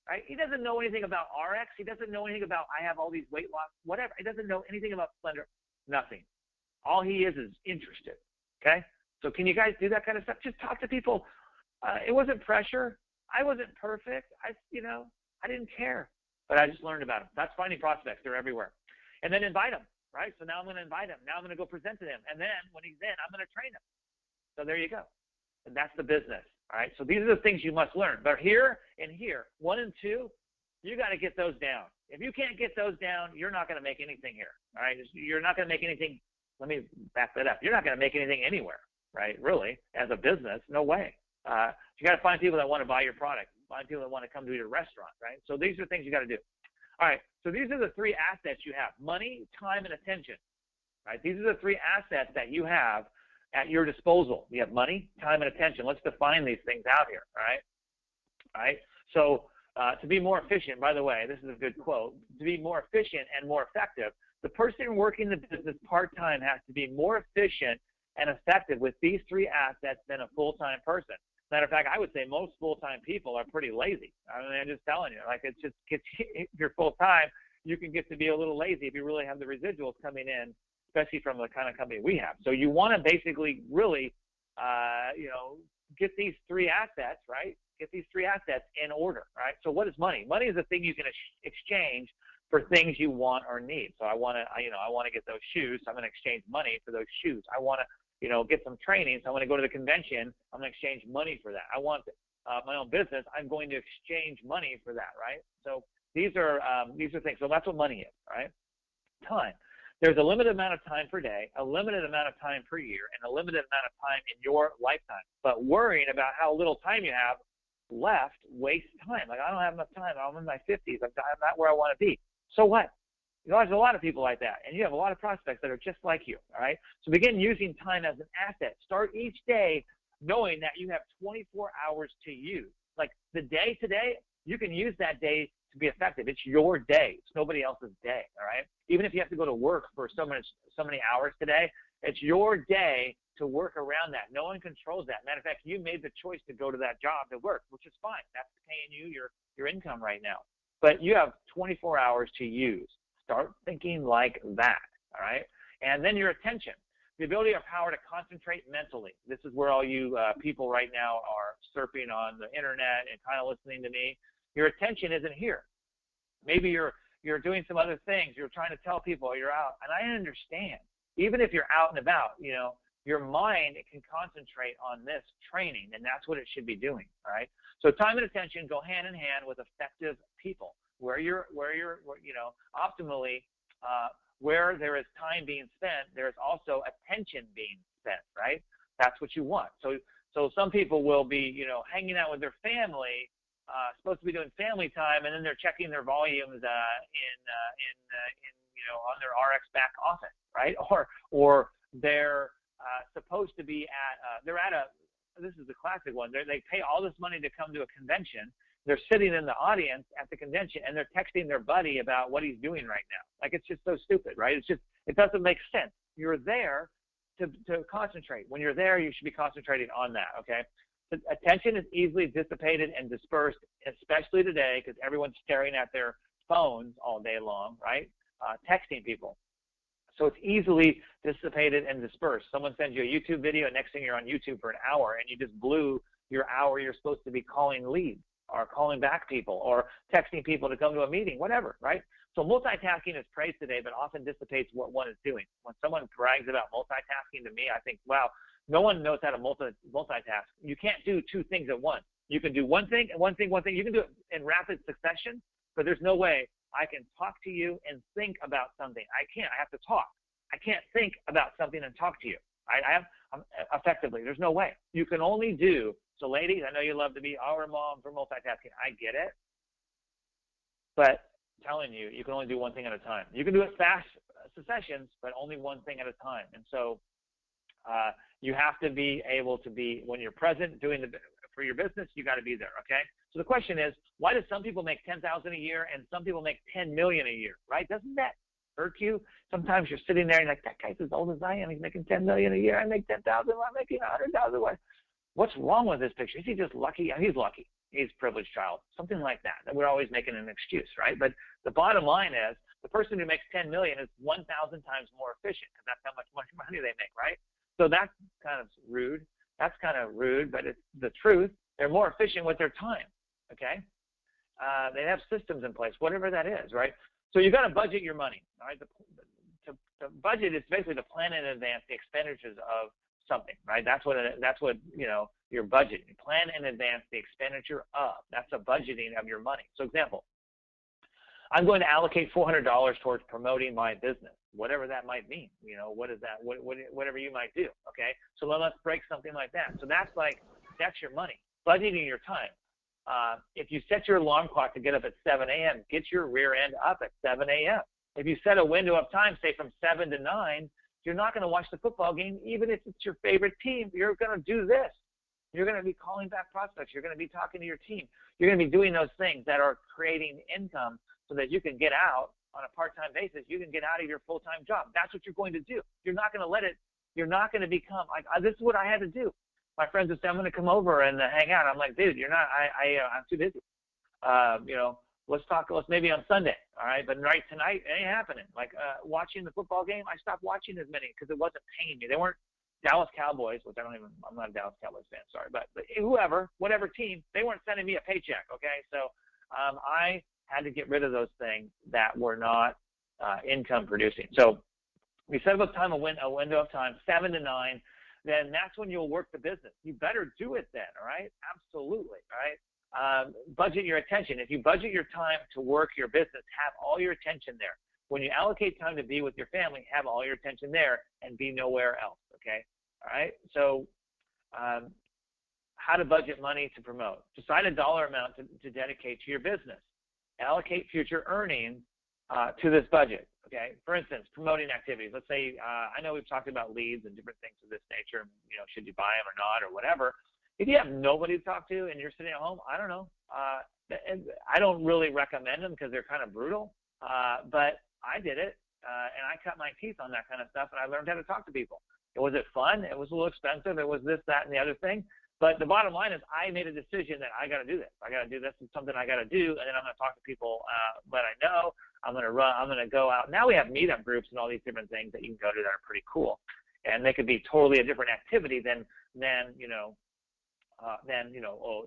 right? He doesn't know anything about ARIIX. He doesn't know anything about I have all these weight loss, whatever. He doesn't know anything about Splendor, nothing. All he is interested, okay? So can you guys do that kind of stuff? Just talk to people. It wasn't pressure. I wasn't perfect. I didn't care, but I just learned about them. That's finding prospects. They're everywhere. And then invite them, right? So now I'm going to invite him. Now I'm going to go present to him. And then when he's in, I'm going to train him. So there you go. And that's the business, all right? So these are the things you must learn. But here and here, 1 and 2, you got to get those down. If you can't get those down, you're not going to make anything here, all right? You're not going to make anything. Let me back that up. You're not going to make anything anywhere, right? Really, as a business, no way. You got to find people that want to buy your product, find people that want to come to your restaurant, right? So these are things you got to do. All right, so these are the 3 assets you have: money, time, and attention, right? These are the 3 assets that you have at your disposal. You have money, time, and attention. Let's define these things out here, all right? All right, so to be more efficient, by the way, this is a good quote, to be more efficient and more effective, the person working the business part-time has to be more efficient and effective with these 3 assets than a full-time person. Matter of fact, I would say most full-time people are pretty lazy. I mean, I'm just telling you, like, it's just, if you're full-time, you can get to be a little lazy if you really have the residuals coming in, especially from the kind of company we have. So you want to basically really, get these 3 assets, right? Get these 3 assets in order, right? So what is money? Money is a thing you can exchange for things you want or need. So I want to get those shoes. So I'm going to exchange money for those shoes. I want to, get some training. So I'm going to go to the convention. I'm going to exchange money for that. I want my own business. I'm going to exchange money for that, right? So these are things. So that's what money is, right? Time. There's a limited amount of time per day, a limited amount of time per year, and a limited amount of time in your lifetime. But worrying about how little time you have left wastes time. Like, I don't have enough time. I'm in my 50s. I'm not where I want to be. So what? There's a lot of people like that, and you have a lot of prospects that are just like you, all right? So begin using time as an asset. Start each day knowing that you have 24 hours to use. Like, the day today, you can use that day to be effective. It's your day. It's nobody else's day, all right? Even if you have to go to work for so many hours today, it's your day to work around that. No one controls that. Matter of fact, you made the choice to go to that job to work, which is fine. That's paying you your income right now. But you have 24 hours to use. Start thinking like that, all right? And then your attention, the ability or power to concentrate mentally. This is where all you people right now are surfing on the internet and kind of listening to me. Your attention isn't here. Maybe you're doing some other things. You're trying to tell people you're out. And I understand. Even if you're out and about, your mind can concentrate on this training, and that's what it should be doing, all right? So time and attention go hand in hand with effective people. Where you're optimally, where there is time being spent, there is also attention being spent, right? That's what you want. So some people will be, hanging out with their family, supposed to be doing family time, and then they're checking their volumes on their ARIIX back office, right? Or they're supposed to be this is the classic one. They pay all this money to come to a convention. They're sitting in the audience at the convention, and they're texting their buddy about what he's doing right now. Like, it's just so stupid, right? It doesn't make sense. You're there to concentrate. When you're there, you should be concentrating on that, okay? Attention is easily dissipated and dispersed, especially today, because everyone's staring at their phones all day long, right? Texting people. So it's easily dissipated and dispersed. Someone sends you a YouTube video, and next thing you're on YouTube for an hour, and you just blew your hour you're supposed to be calling leads, or calling back people, or texting people to come to a meeting, whatever, right? So multitasking is praised today, but often dissipates what one is doing. When someone brags about multitasking to me, I think, wow, no one knows how to multitask. You can't do 2 things at once. You can do one thing and one thing. You can do it in rapid succession, but there's no way I can talk to you and think about something. I can't. I have to talk. I can't think about something and talk to you. I'm effectively. There's no way. You can only do So ladies, I know you love to be our moms or multitasking. I get it. But I'm telling you, you can only do one thing at a time. You can do it fast sessions, but only one thing at a time. And so you have to be able to be, when you're present doing for your business, you got to be there, okay? So the question is, why do some people make $10,000 a year and some people make $10 million a year, right? Doesn't that hurt you? Sometimes you're sitting there and you're like, that guy's as old as I am. He's making $10 million a year. I make $10,000. I'm making $100,000. What's wrong with this picture? Is he just lucky? He's lucky. He's a privileged child. Something like that. That we're always making an excuse, right? But the bottom line is, the person who makes $10 million is 1,000 times more efficient, because that's how much money they make, right? So that's kind of rude. That's kind of rude, but it's the truth. They're more efficient with their time, okay? They have systems in place, whatever that is, right? So you got to budget your money, all right? The budget is basically to plan in advance the expenditures of something, right? That's what you know, your budget. You plan in advance the expenditure of. That's a budgeting of your money. So example, I'm going to allocate $400 towards promoting my business, whatever that might mean. You know, what is that? Whatever you might do, okay? So let's break something like that. So that's your money, budgeting your time. If you set your alarm clock to get up at 7 a.m., get your rear end up at 7 a.m. If you set a window of time, say from 7 to 9, you're not going to watch the football game, even if it's your favorite team. You're going to do this. You're going to be calling back prospects. You're going to be talking to your team. You're going to be doing those things that are creating income so that you can get out on a part-time basis. You can get out of your full-time job. That's what you're going to do. You're not going to let it, you're not going to become, like, this is what I had to do. My friends would say, I'm going to come over and hang out. I'm like, dude, you're not, I'm too busy. You know, let's maybe on Sunday, all right? But right tonight, it ain't happening. Like watching the football game, I stopped watching as many because it wasn't paying me. They weren't Dallas Cowboys, which I'm not a Dallas Cowboys fan, sorry. But whatever team, they weren't sending me a paycheck, okay? So I had to get rid of those things that were not income producing. So we set up a window of time, 7 to 9. Then that's when you'll work the business. You better do it then, all right? Absolutely, all right? Budget your attention. If you budget your time to work your business, have all your attention there. When you allocate time to be with your family, have all your attention there and be nowhere else, okay? All right? So how to budget money to promote. Decide a dollar amount to dedicate to your business. Allocate future earnings to this budget, okay? For instance, promoting activities. Let's say, I know we've talked about leads and different things of this nature, you know, should you buy them or not or whatever. If you have nobody to talk to and you're sitting at home, I don't know. I don't really recommend them because they're kind of brutal, but I did it, and I cut my teeth on that kind of stuff, and I learned how to talk to people. Was it fun? It was a little expensive. It was this, that, and the other thing. But the bottom line is I made a decision that I got to do this. I got to do this. It's something I got to do, and then I'm going to talk to people that I know. I'm going to go out. Now we have meetup groups and all these different things that you can go to that are pretty cool, and they could be totally a different activity than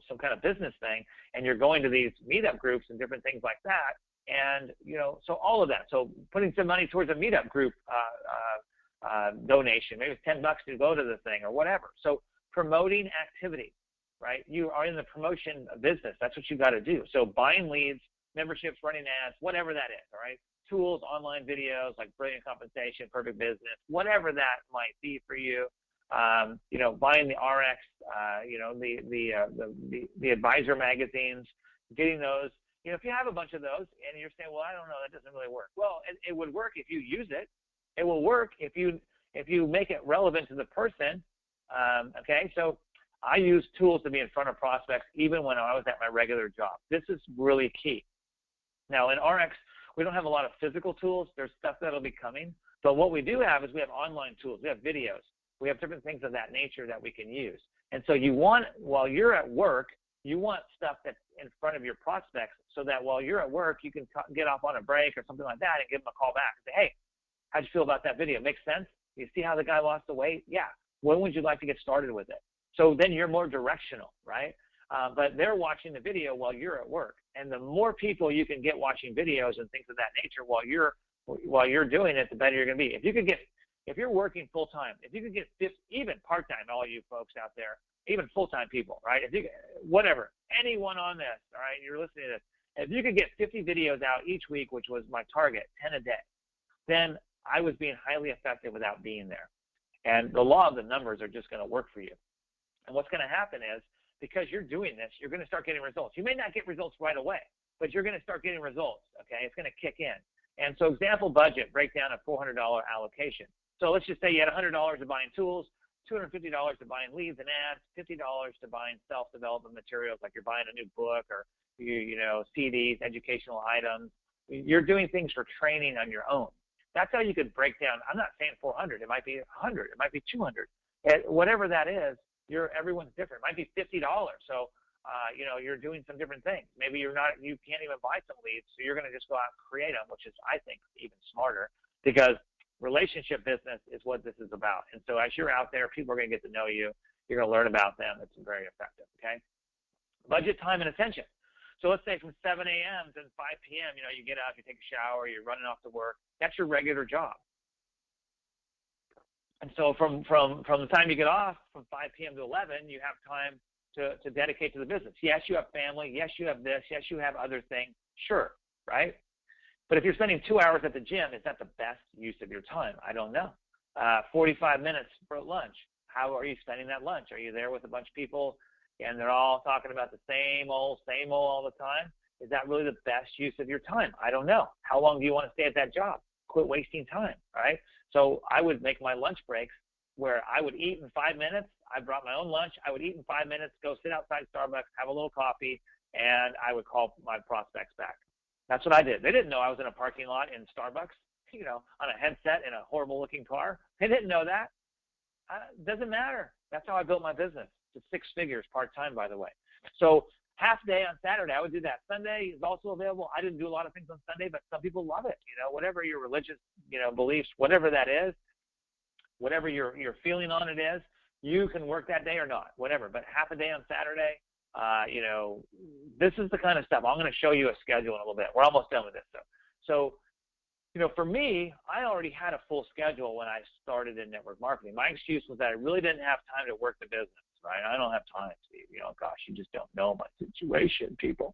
some kind of business thing. And you're going to these meetup groups and different things like that, and so all of that. So putting some money towards a meetup group donation, maybe it's $10 to go to the thing or whatever. So promoting activity, right? You are in the promotion business. That's what you got to do. So buying leads, memberships, running ads, whatever that is, all right? Tools, online videos like Brilliant Compensation, Perfect Business, whatever that might be for you. Buying the ARIIX, the advisor magazines, getting those. If you have a bunch of those and you're saying, well, I don't know, that doesn't really work. Well, it would work if you use it. It will work if you make it relevant to the person. Okay, so I use tools to be in front of prospects even when I was at my regular job. This is really key. Now in ARIIX, we don't have a lot of physical tools. There's stuff that'll be coming. But what we do have is we have online tools. We have videos. We have different things of that nature that we can use. And so while you're at work, you want stuff that's in front of your prospects so that while you're at work, you can get off on a break or something like that and give them a call back and say, hey, how'd you feel about that video? Makes sense? You see how the guy lost the weight? Yeah. When would you like to get started with it? So then you're more directional, right? But they're watching the video while you're at work. And the more people you can get watching videos and things of that nature while you're doing it, the better you're going to be. If you're working full-time, if you could get even part-time, all you folks out there, even full-time people, right? Anyone on this, all right, you're listening to this, if you could get 50 videos out each week, which was my target, 10 a day, then I was being highly effective without being there. And the law of the numbers are just going to work for you. And what's going to happen is because you're doing this, you're going to start getting results. You may not get results right away, but you're going to start getting results, okay? It's going to kick in. And so example budget, breakdown of $400 allocation. So let's just say you had $100 to buying tools, $250 to buying leads and ads, $50 to buying self-development materials, like you're buying a new book or, you know, CDs, educational items. You're doing things for training on your own. That's how you could break down. I'm not saying 400. It might be 100. It might be 200. Whatever that is, everyone's different. It might be $50. So, you know, you're doing some different things. Maybe you can't even buy some leads, so you're going to just go out and create them, which is, I think, even smarter, because relationship business is what this is about. And so as you're out there, people are going to get to know you. You're going to learn about them. It's very effective, okay? Budget, time, and attention. So let's say from 7 a.m. to 5 p.m., you know, you get out, you take a shower, you're running off to work. That's your regular job. And so from the time you get off, from 5 p.m. to 11, you have time to dedicate to the business. Yes, you have family. Yes, you have this. Yes, you have other things. Sure, right? But if you're spending 2 hours at the gym, is that the best use of your time? I don't know. 45 minutes for lunch. How are you spending that lunch? Are you there with a bunch of people and they're all talking about the same old all the time? Is that really the best use of your time? I don't know. How long do you want to stay at that job? Quit wasting time, right? So I would make my lunch breaks where I would eat in 5 minutes. I brought my own lunch. I would eat in 5 minutes, go sit outside Starbucks, have a little coffee, and I would call my prospects back. That's what I did. They didn't know I was in a parking lot in Starbucks, you know, on a headset in a horrible-looking car. They didn't know that. Doesn't matter. That's how I built my business. To 6 figures part-time, by the way. So half day on Saturday, I would do that. Sunday is also available. I didn't do a lot of things on Sunday, but some people love it. You know, whatever your religious, you know, beliefs, whatever that is, whatever your feeling on it is, you can work that day or not, whatever. But half a day on Saturday, you know, this is the kind of stuff. I'm going to show you a schedule in a little bit. We're almost done with this, though. So, you know, for me, I already had a full schedule when I started in network marketing. My excuse was that I really didn't have time to work the business, right? I don't have time, Steve. You know, gosh, you just don't know my situation, people.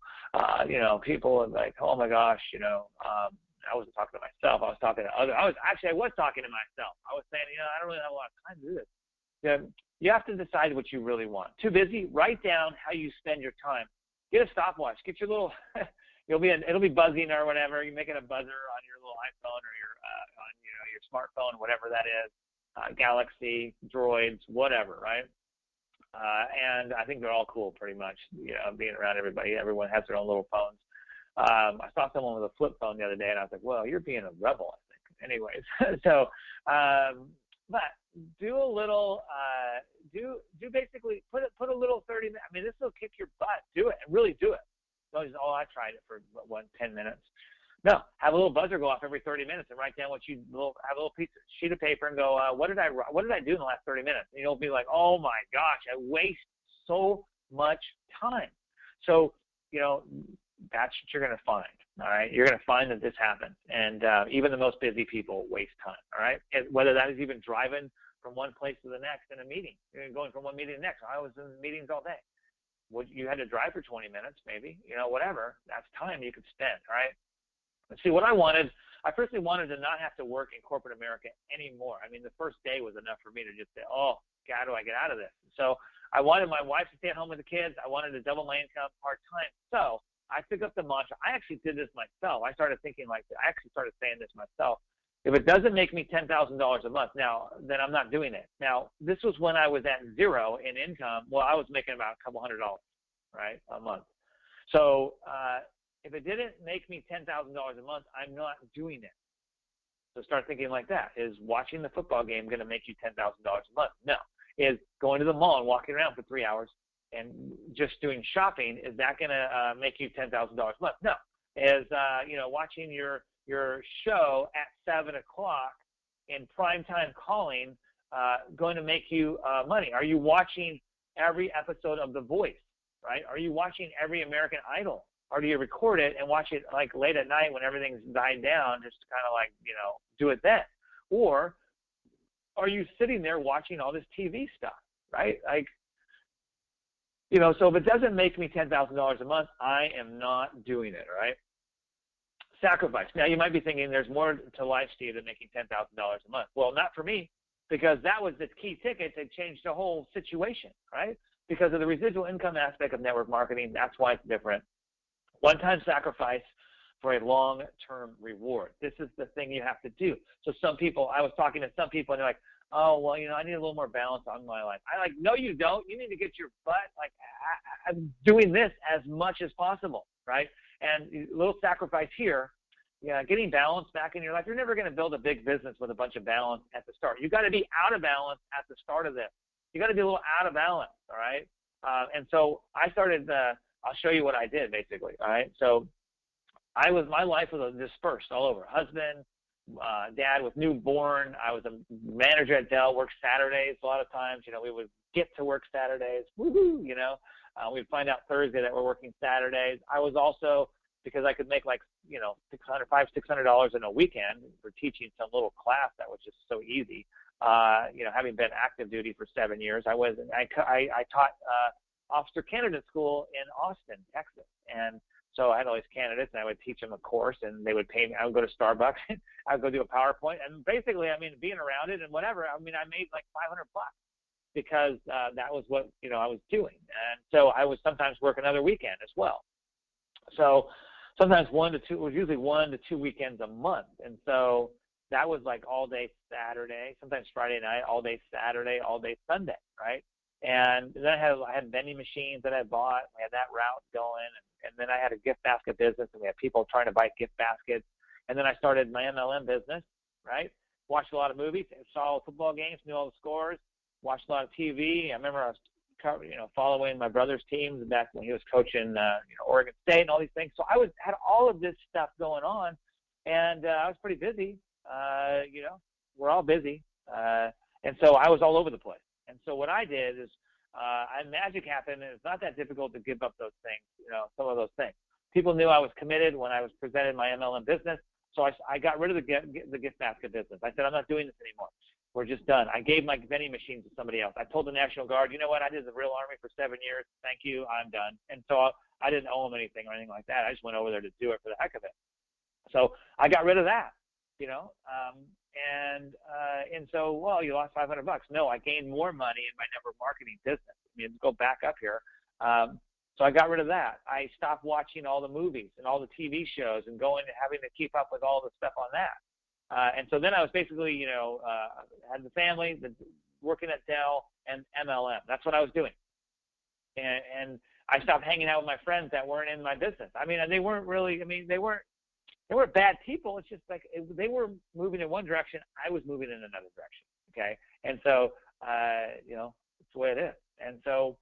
You know, people are like, oh, my gosh, you know, I wasn't talking to myself. I was talking to others. I was talking to myself. I was saying, you know, I don't really have a lot of time to do this. You have to decide what you really want. Too busy? Write down how you spend your time. Get a stopwatch. Get your little it'll be buzzing or whatever. You make it a buzzer on your little iPhone or your on your smartphone, whatever that is, Galaxy, Droids, whatever, right? And I think they're all cool, pretty much. You know, being around everybody, everyone has their own little phones. I saw someone with a flip phone the other day, and I was like, well, you're being a rebel, I think. Anyways, so, but do a little, do basically put a little 30 minutes. I mean, this will kick your butt. Do it, and really do it. Don't just, I tried it for 10 minutes. No, have a little buzzer go off every 30 minutes and write down what have a little sheet of paper and go, what did I do in the last 30 minutes? And you'll be like, oh my gosh, I waste so much time. So, you know, that's what you're going to find. All right, you're going to find that this happens, and even the most busy people waste time. All right, and whether that is even driving from one place to the next in a meeting, going from one meeting to the next. I was in meetings all day. You had to drive for 20 minutes, maybe, you know, whatever. That's time you could spend. All right. Let's see, what I personally wanted to not have to work in corporate America anymore. I mean, the first day was enough for me to just say, oh, God, how do I get out of this? So I wanted my wife to stay at home with the kids. I wanted to double my income part-time. So I took up the mantra. I actually did this myself. I started thinking like that. I actually started saying this myself. If it doesn't make me $10,000 a month, now, then I'm not doing it. Now, this was when I was at zero in income. Well, I was making about a couple $100, right, a month. So if it didn't make me $10,000 a month, I'm not doing it. So start thinking like that. Is watching the football game going to make you $10,000 a month? No. Is going to the mall and walking around for 3 hours and just doing shopping, is that going to make you $10,000 a month? No. Is, you know, watching your show at 7 o'clock in primetime calling going to make you money? Are you watching every episode of The Voice, right? Are you watching every American Idol? Or do you record it and watch it like late at night when everything's died down, just to kind of like, you know, do it then? Or are you sitting there watching all this TV stuff, right? Like, you know, so if it doesn't make me $10,000 a month, I am not doing it, right? Sacrifice. Now, you might be thinking there's more to life, Steve, than making $10,000 a month. Well, not for me, because that was the key ticket to change the whole situation, right? because of the residual income aspect of network marketing. That's why it's different. One-time sacrifice for a long-term reward. This is the thing you have to do. So some people, I was talking to some people, and they're like, oh, well, you know, I need a little more balance on my life. I like, no, you don't. You need to get your butt, like, I'm doing this as much as possible, right? And a little sacrifice here, yeah, getting balance back in your life. You're never going to build a big business with a bunch of balance at the start. You got to be out of balance at the start of this. You got to be a little out of balance, all right? And so I started, I'll show you what I did, basically, all right? So my life was dispersed all over. Husband, dad with newborn. I was a manager at Dell, worked Saturdays a lot of times. You know, we would get to work Saturdays. Woohoo, you know. We'd find out Thursday that we're working Saturdays. I was also, because I could make like, you know, $600 in a weekend for teaching some little class that was just so easy. You know, having been active duty for 7 years, I taught officer candidate school in Austin, Texas. And so I had all these candidates, and I would teach them a course, and they would pay me. I would go to Starbucks, I would go do a PowerPoint, and basically, I mean, being around it and whatever, I mean, I made like $500 because that was what, you know, I was doing. And so I would sometimes work another weekend as well. So sometimes 1 to 2, it was usually 1 to 2 weekends a month. And so that was like all day Saturday, sometimes Friday night, all day Saturday, all day Sunday, right? And then I had vending machines that I bought. We had that route going, and then I had a gift basket business, and we had people trying to buy gift baskets. And then I started my MLM business, right? Watched a lot of movies, saw football games, knew all the scores, watched a lot of TV. I remember I was, you know, following my brother's teams back when he was coaching, you know, Oregon State and all these things. So I had all of this stuff going on, and I was pretty busy. You know, we're all busy, and so I was all over the place. And so what I did is, magic happened, and it's not that difficult to give up those things, you know, some of those things. People knew I was committed when I was presented my MLM business, so I got rid of the gift basket business. I said, I'm not doing this anymore. We're just done. I gave my vending machines to somebody else. I told the National Guard, you know what, I did the real Army for 7 years. Thank you, I'm done. And so I didn't owe them anything or anything like that. I just went over there to do it for the heck of it. So I got rid of that, you know. And so, well, you lost $500. No, I gained more money in my network marketing business. I mean, go back up here. So I got rid of that. I stopped watching all the movies and all the TV shows and going and having to keep up with all the stuff on that. And so then I was basically, you know, had the family, working at Dell and MLM. That's what I was doing. And I stopped hanging out with my friends that weren't in my business. I mean, they weren't really, I mean, they weren't bad people. It's just like they were moving in one direction. I was moving in another direction. Okay. And so, you know, it's the way it is. And so,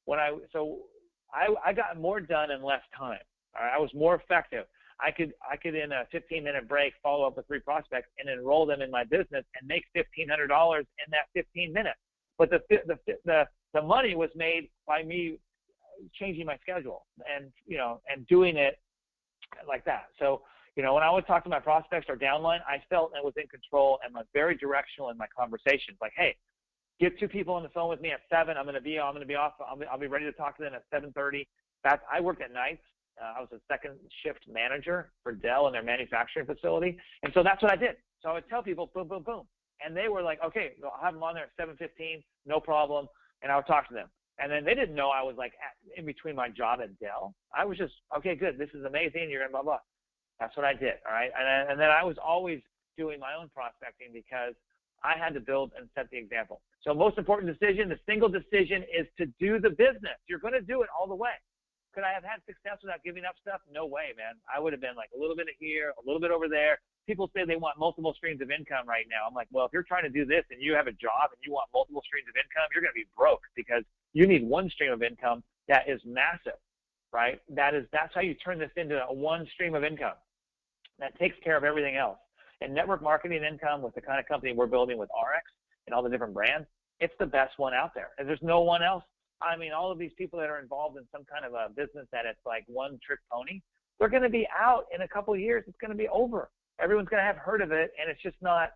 I got more done in less time. I was more effective. I could in a 15-minute break follow up with 3 prospects and enroll them in my business and make $1,500 in that 15 minutes. But the money was made by me changing my schedule and, you know, and doing it like that. So, you know, when I would talk to my prospects or downline, I felt I was in control and was very directional in my conversations. Like, hey, get 2 people on the phone with me at 7. I'm going to be off. I'll be ready to talk to them at 7:30. I worked at nights. I was a second shift manager for Dell in their manufacturing facility. And so that's what I did. So I would tell people, boom, boom, boom. And they were like, okay, I'll have them on there at 7:15, no problem. And I would talk to them. And then they didn't know I was like in between my job at Dell. I was just, okay, good. This is amazing. You're in blah, blah. That's what I did. All right. And then I was always doing my own prospecting because I had to build and set the example. So most important decision, the single decision is to do the business. You're going to do it all the way. Could I have had success without giving up stuff? No way, man. I would have been like a little bit of here, a little bit over there. People say they want multiple streams of income right now. I'm like, well, if you're trying to do this and you have a job and you want multiple streams of income, you're going to be broke because you need one stream of income that is massive, right? That's how you turn this into a one stream of income that takes care of everything else. And network marketing income with the kind of company we're building with ARIIX and all the different brands, it's the best one out there. And there's no one else. I mean, all of these people that are involved in some kind of a business that it's like one trick pony, they're going to be out in a couple of years. It's going to be over. Everyone's going to have heard of it, and it's just not,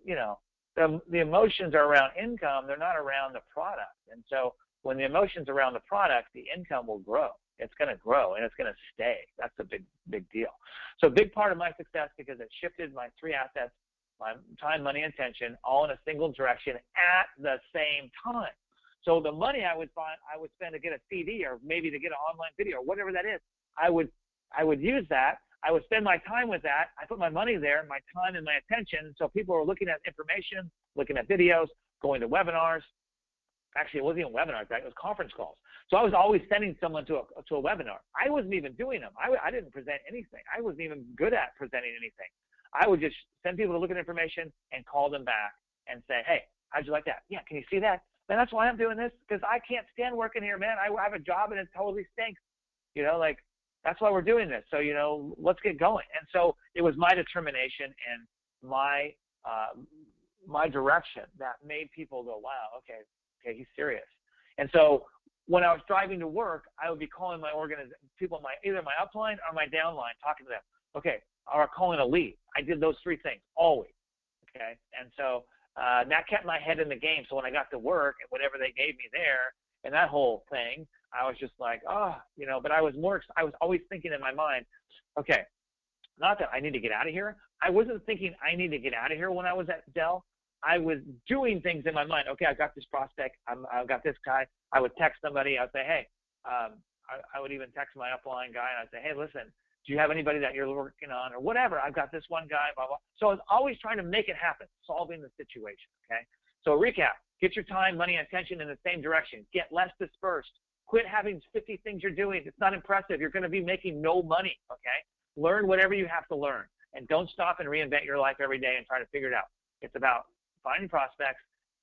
you know, the emotions are around income. They're not around the product. And so when the emotions are around the product, the income will grow. It's going to grow, and it's going to stay. That's a big, big deal. So a big part of my success because it shifted my 3 assets, my time, money, and attention, all in a single direction at the same time. So the money I would spend to get a CD or maybe to get an online video or whatever that is, I would use that. I would spend my time with that. I put my money there, my time and my attention. So people are looking at information, looking at videos, going to webinars. Actually, it wasn't even webinars, right? It was conference calls. So I was always sending someone to a webinar. I wasn't even doing them. I didn't present anything. I wasn't even good at presenting anything. I would just send people to look at information and call them back and say, hey, how'd you like that? Yeah, can you see that? Man, that's why I'm doing this, because I can't stand working here, man. I have a job and it totally stinks. You know, like, that's why we're doing this. So, you know, let's get going. And so it was my determination and my direction that made people go, wow, okay, he's serious. And so when I was driving to work, I would be calling my people, either my upline or my downline, talking to them. Okay, or calling a lead. I did those three things always. Okay, and so that kept my head in the game. So when I got to work and whatever they gave me there and that whole thing, I was just like, oh, you know. But I was always thinking in my mind, okay, not that I need to get out of here. I wasn't thinking I need to get out of here when I was at Dell. I was doing things in my mind. Okay, I've got this prospect. I've got this guy. I would text somebody. I'd say, hey, I would even text my upline guy, and I'd say, hey, listen, do you have anybody that you're working on or whatever? I've got this one guy, blah, blah. So I was always trying to make it happen, solving the situation, okay? So recap, get your time, money, and attention in the same direction. Get less dispersed. Quit having 50 things you're doing. It's not impressive. You're going to be making no money, okay? Learn whatever you have to learn, and don't stop and reinvent your life every day and try to figure it out. It's about finding prospects,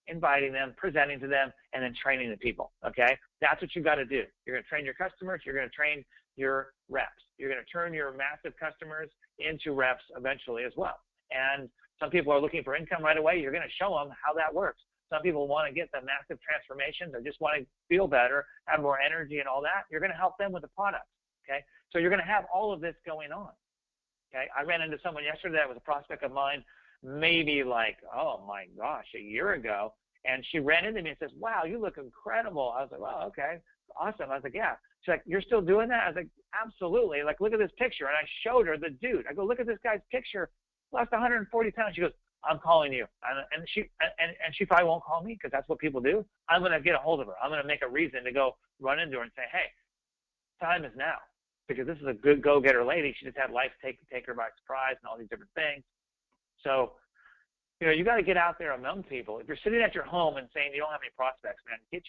inviting them, presenting to them, and then training the people, okay? That's what you got to do. You're going to train your customers. You're going to train your reps. You're going to turn your massive customers into reps eventually as well. And some people are looking for income right away. You're going to show them how that works. Some people want to get the massive transformations or just want to feel better, have more energy and all that. You're going to help them with the product, okay? So you're going to have all of this going on, okay? I ran into someone yesterday that was a prospect of mine, maybe like, oh my gosh, a year ago. And she ran into me and says, wow, you look incredible. I was like, wow, okay, awesome. I was like, yeah. She's like, you're still doing that? I was like, absolutely. Like, look at this picture. And I showed her the dude. I go, look at this guy's picture. Lost 140 pounds. She goes, I'm calling you. And she probably won't call me because that's what people do. I'm going to get a hold of her. I'm going to make a reason to go run into her and say, hey, time is now. Because this is a good go-getter lady. She just had life take her by surprise and all these different things. So, you know, you got to get out there among people. If you're sitting at your home and saying you don't have any prospects, man, get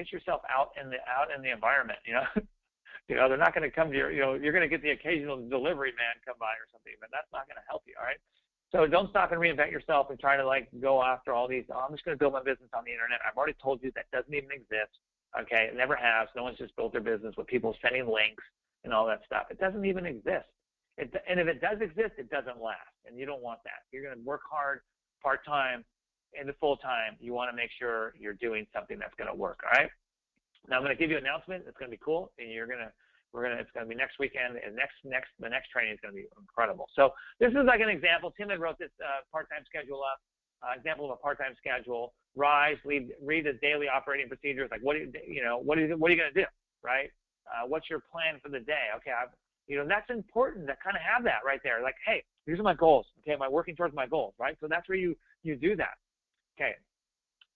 yourself out in the environment. You know, they're not going to come to your. You know, you're going to get the occasional delivery man come by or something, but that's not going to help you. All right. So don't stop and reinvent yourself and try to like go after all these. Oh, I'm just going to build my business on the internet. I've already told you that doesn't even exist. Okay, it never has. No one's just built their business with people sending links and all that stuff. It doesn't even exist. And if it does exist, it doesn't last, and you don't want that. You're going to work hard, part-time, into full-time. You want to make sure you're doing something that's going to work, all right? Now, I'm going to give you an announcement. It's going to be cool, and it's going to be next weekend, and the next training is going to be incredible. So this is like an example. Tim had wrote this part-time schedule up, example of a part-time schedule. Rise, read the daily operating procedures. Like, what are you going to do, right? What's your plan for the day? Okay, that's important to kind of have that right there. Like, hey, these are my goals. Okay, am I working towards my goals, right? So that's where you do that. Okay,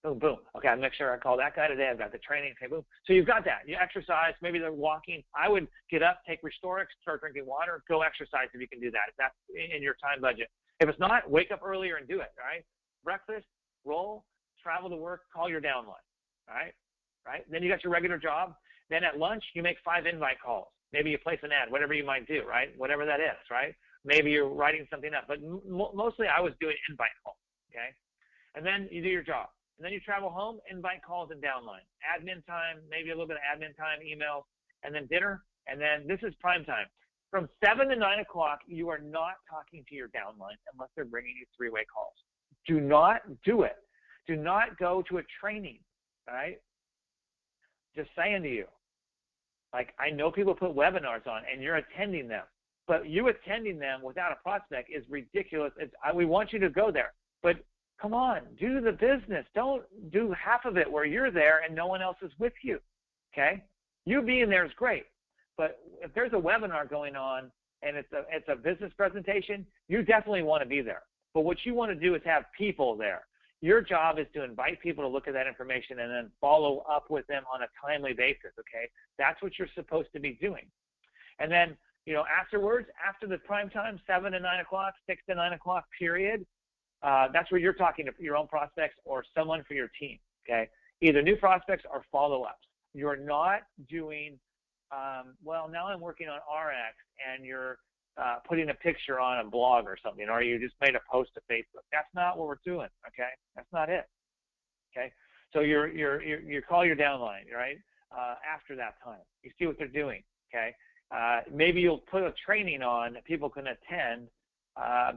boom, boom. Okay, I'll make sure I call that guy today. I've got the training. Okay, boom. So you've got that. You exercise. Maybe they're walking. I would get up, take Restorix, start drinking water, go exercise if you can do that. If that's in your time budget. If it's not, wake up earlier and do it, all right? Breakfast, roll, travel to work, call your downline, all right? Right? Then you got your regular job. Then at lunch, you make 5 invite calls. Maybe you place an ad, whatever you might do, right? Whatever that is, right? Maybe you're writing something up. But mostly I was doing invite calls, okay? And then you do your job. And then you travel home, invite calls and downline. Admin time, maybe a little bit of admin time, emails, and then dinner. And then this is prime time. From 7 to 9 o'clock, you are not talking to your downline unless they're bringing you 3-way calls. Do not do it. Do not go to a training, all right? Just saying to you. Like, I know people put webinars on, and you're attending them. But you attending them without a prospect is ridiculous. We want you to go there. But come on, do the business. Don't do half of it where you're there and no one else is with you, okay? You being there is great. But if there's a webinar going on and it's a business presentation, you definitely want to be there. But what you want to do is have people there. Your job is to invite people to look at that information and then follow up with them on a timely basis, okay? That's what you're supposed to be doing. And then, afterwards, after the prime time, 7 to 9 o'clock, 6 to 9 o'clock period, that's where you're talking to your own prospects or someone for your team, okay? Either new prospects or follow-ups. You're not doing, well, now I'm working on ARIIX, and you're putting a picture on a blog or something, or you just made a post to Facebook. That's not what we're doing, okay? That's not it, okay? So you call your downline, right? After that time, you see what they're doing, okay? Maybe you'll put a training on that people can attend,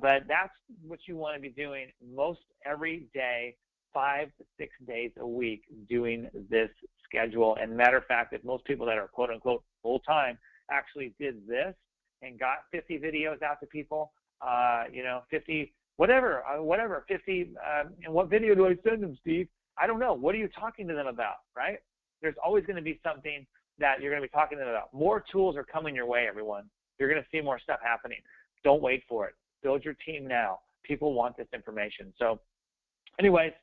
but that's what you want to be doing most every day, 5 to 6 days a week, doing this schedule. And matter of fact, if most people that are quote unquote full time actually did this and got 50 videos out to people, 50, whatever, 50, and what video do I send them, Steve? I don't know. What are you talking to them about, right? There's always going to be something that you're going to be talking to them about. More tools are coming your way, everyone. You're going to see more stuff happening. Don't wait for it. Build your team now. People want this information. So anyways,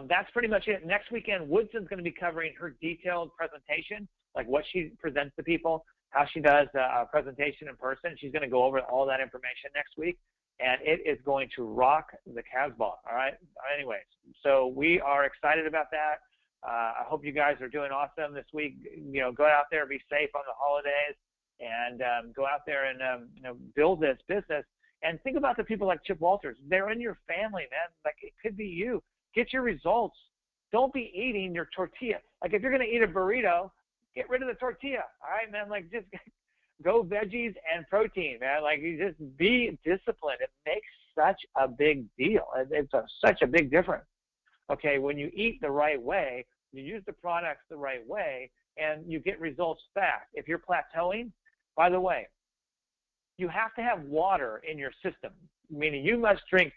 that's pretty much it. Next weekend, Woodson's going to be covering her detailed presentation, like what she presents to people, how she does a presentation in person. She's going to go over all that information next week, and it is going to rock the Casbah, all right? Anyways, so we are excited about that. I hope you guys are doing awesome this week. Go out there, be safe on the holidays, and go out there and build this business. And think about the people like Chip Walters. They're in your family, man. Like, it could be you. Get your results. Don't be eating your tortilla. Like, if you're going to eat a burrito, get rid of the tortilla. All right, man? Like, just go veggies and protein, man. Like, you just be disciplined. It makes such a big deal. It's such a big difference. Okay, when you eat the right way, you use the products the right way, and you get results fast. If you're plateauing, by the way, you have to have water in your system, meaning you must drink,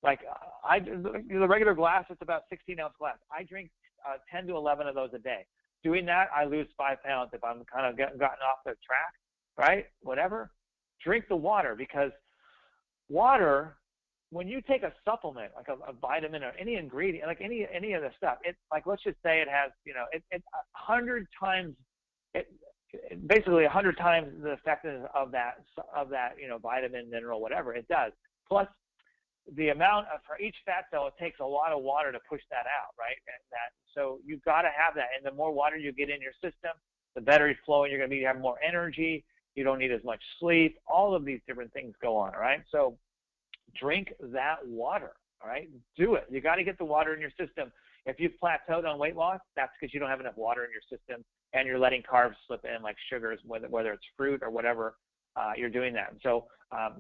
like the regular glass, it's about 16-ounce glass. I drink 10 to 11 of those a day. Doing that, I lose 5 pounds if I'm kind of gotten off the track, right? Whatever. Drink the water, because water, when you take a supplement, like a vitamin or any ingredient, like any of the stuff, it, like, let's just say it has, it's 100 times, basically 100 times the effectiveness of that, vitamin, mineral, whatever it does. Plus, the amount for each fat cell, it takes a lot of water to push that out, right? So you've got to have that. And the more water you get in your system, the better it's flowing. You're going to have more energy. You don't need as much sleep. All of these different things go on, all right? So drink that water, all right? Do it. You got to get the water in your system. If you've plateaued on weight loss, that's because you don't have enough water in your system, and you're letting carbs slip in, like sugars, whether it's fruit or whatever. You're doing that. And so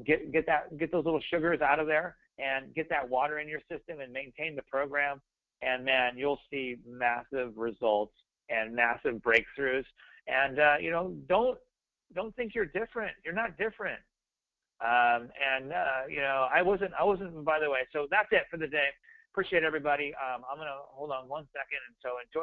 get those little sugars out of there and get that water in your system and maintain the program. And man, you'll see massive results and massive breakthroughs. And don't think you're different. You're not different. I wasn't, by the way. So that's it for the day. Appreciate everybody. I'm gonna hold on one second, and so enjoy.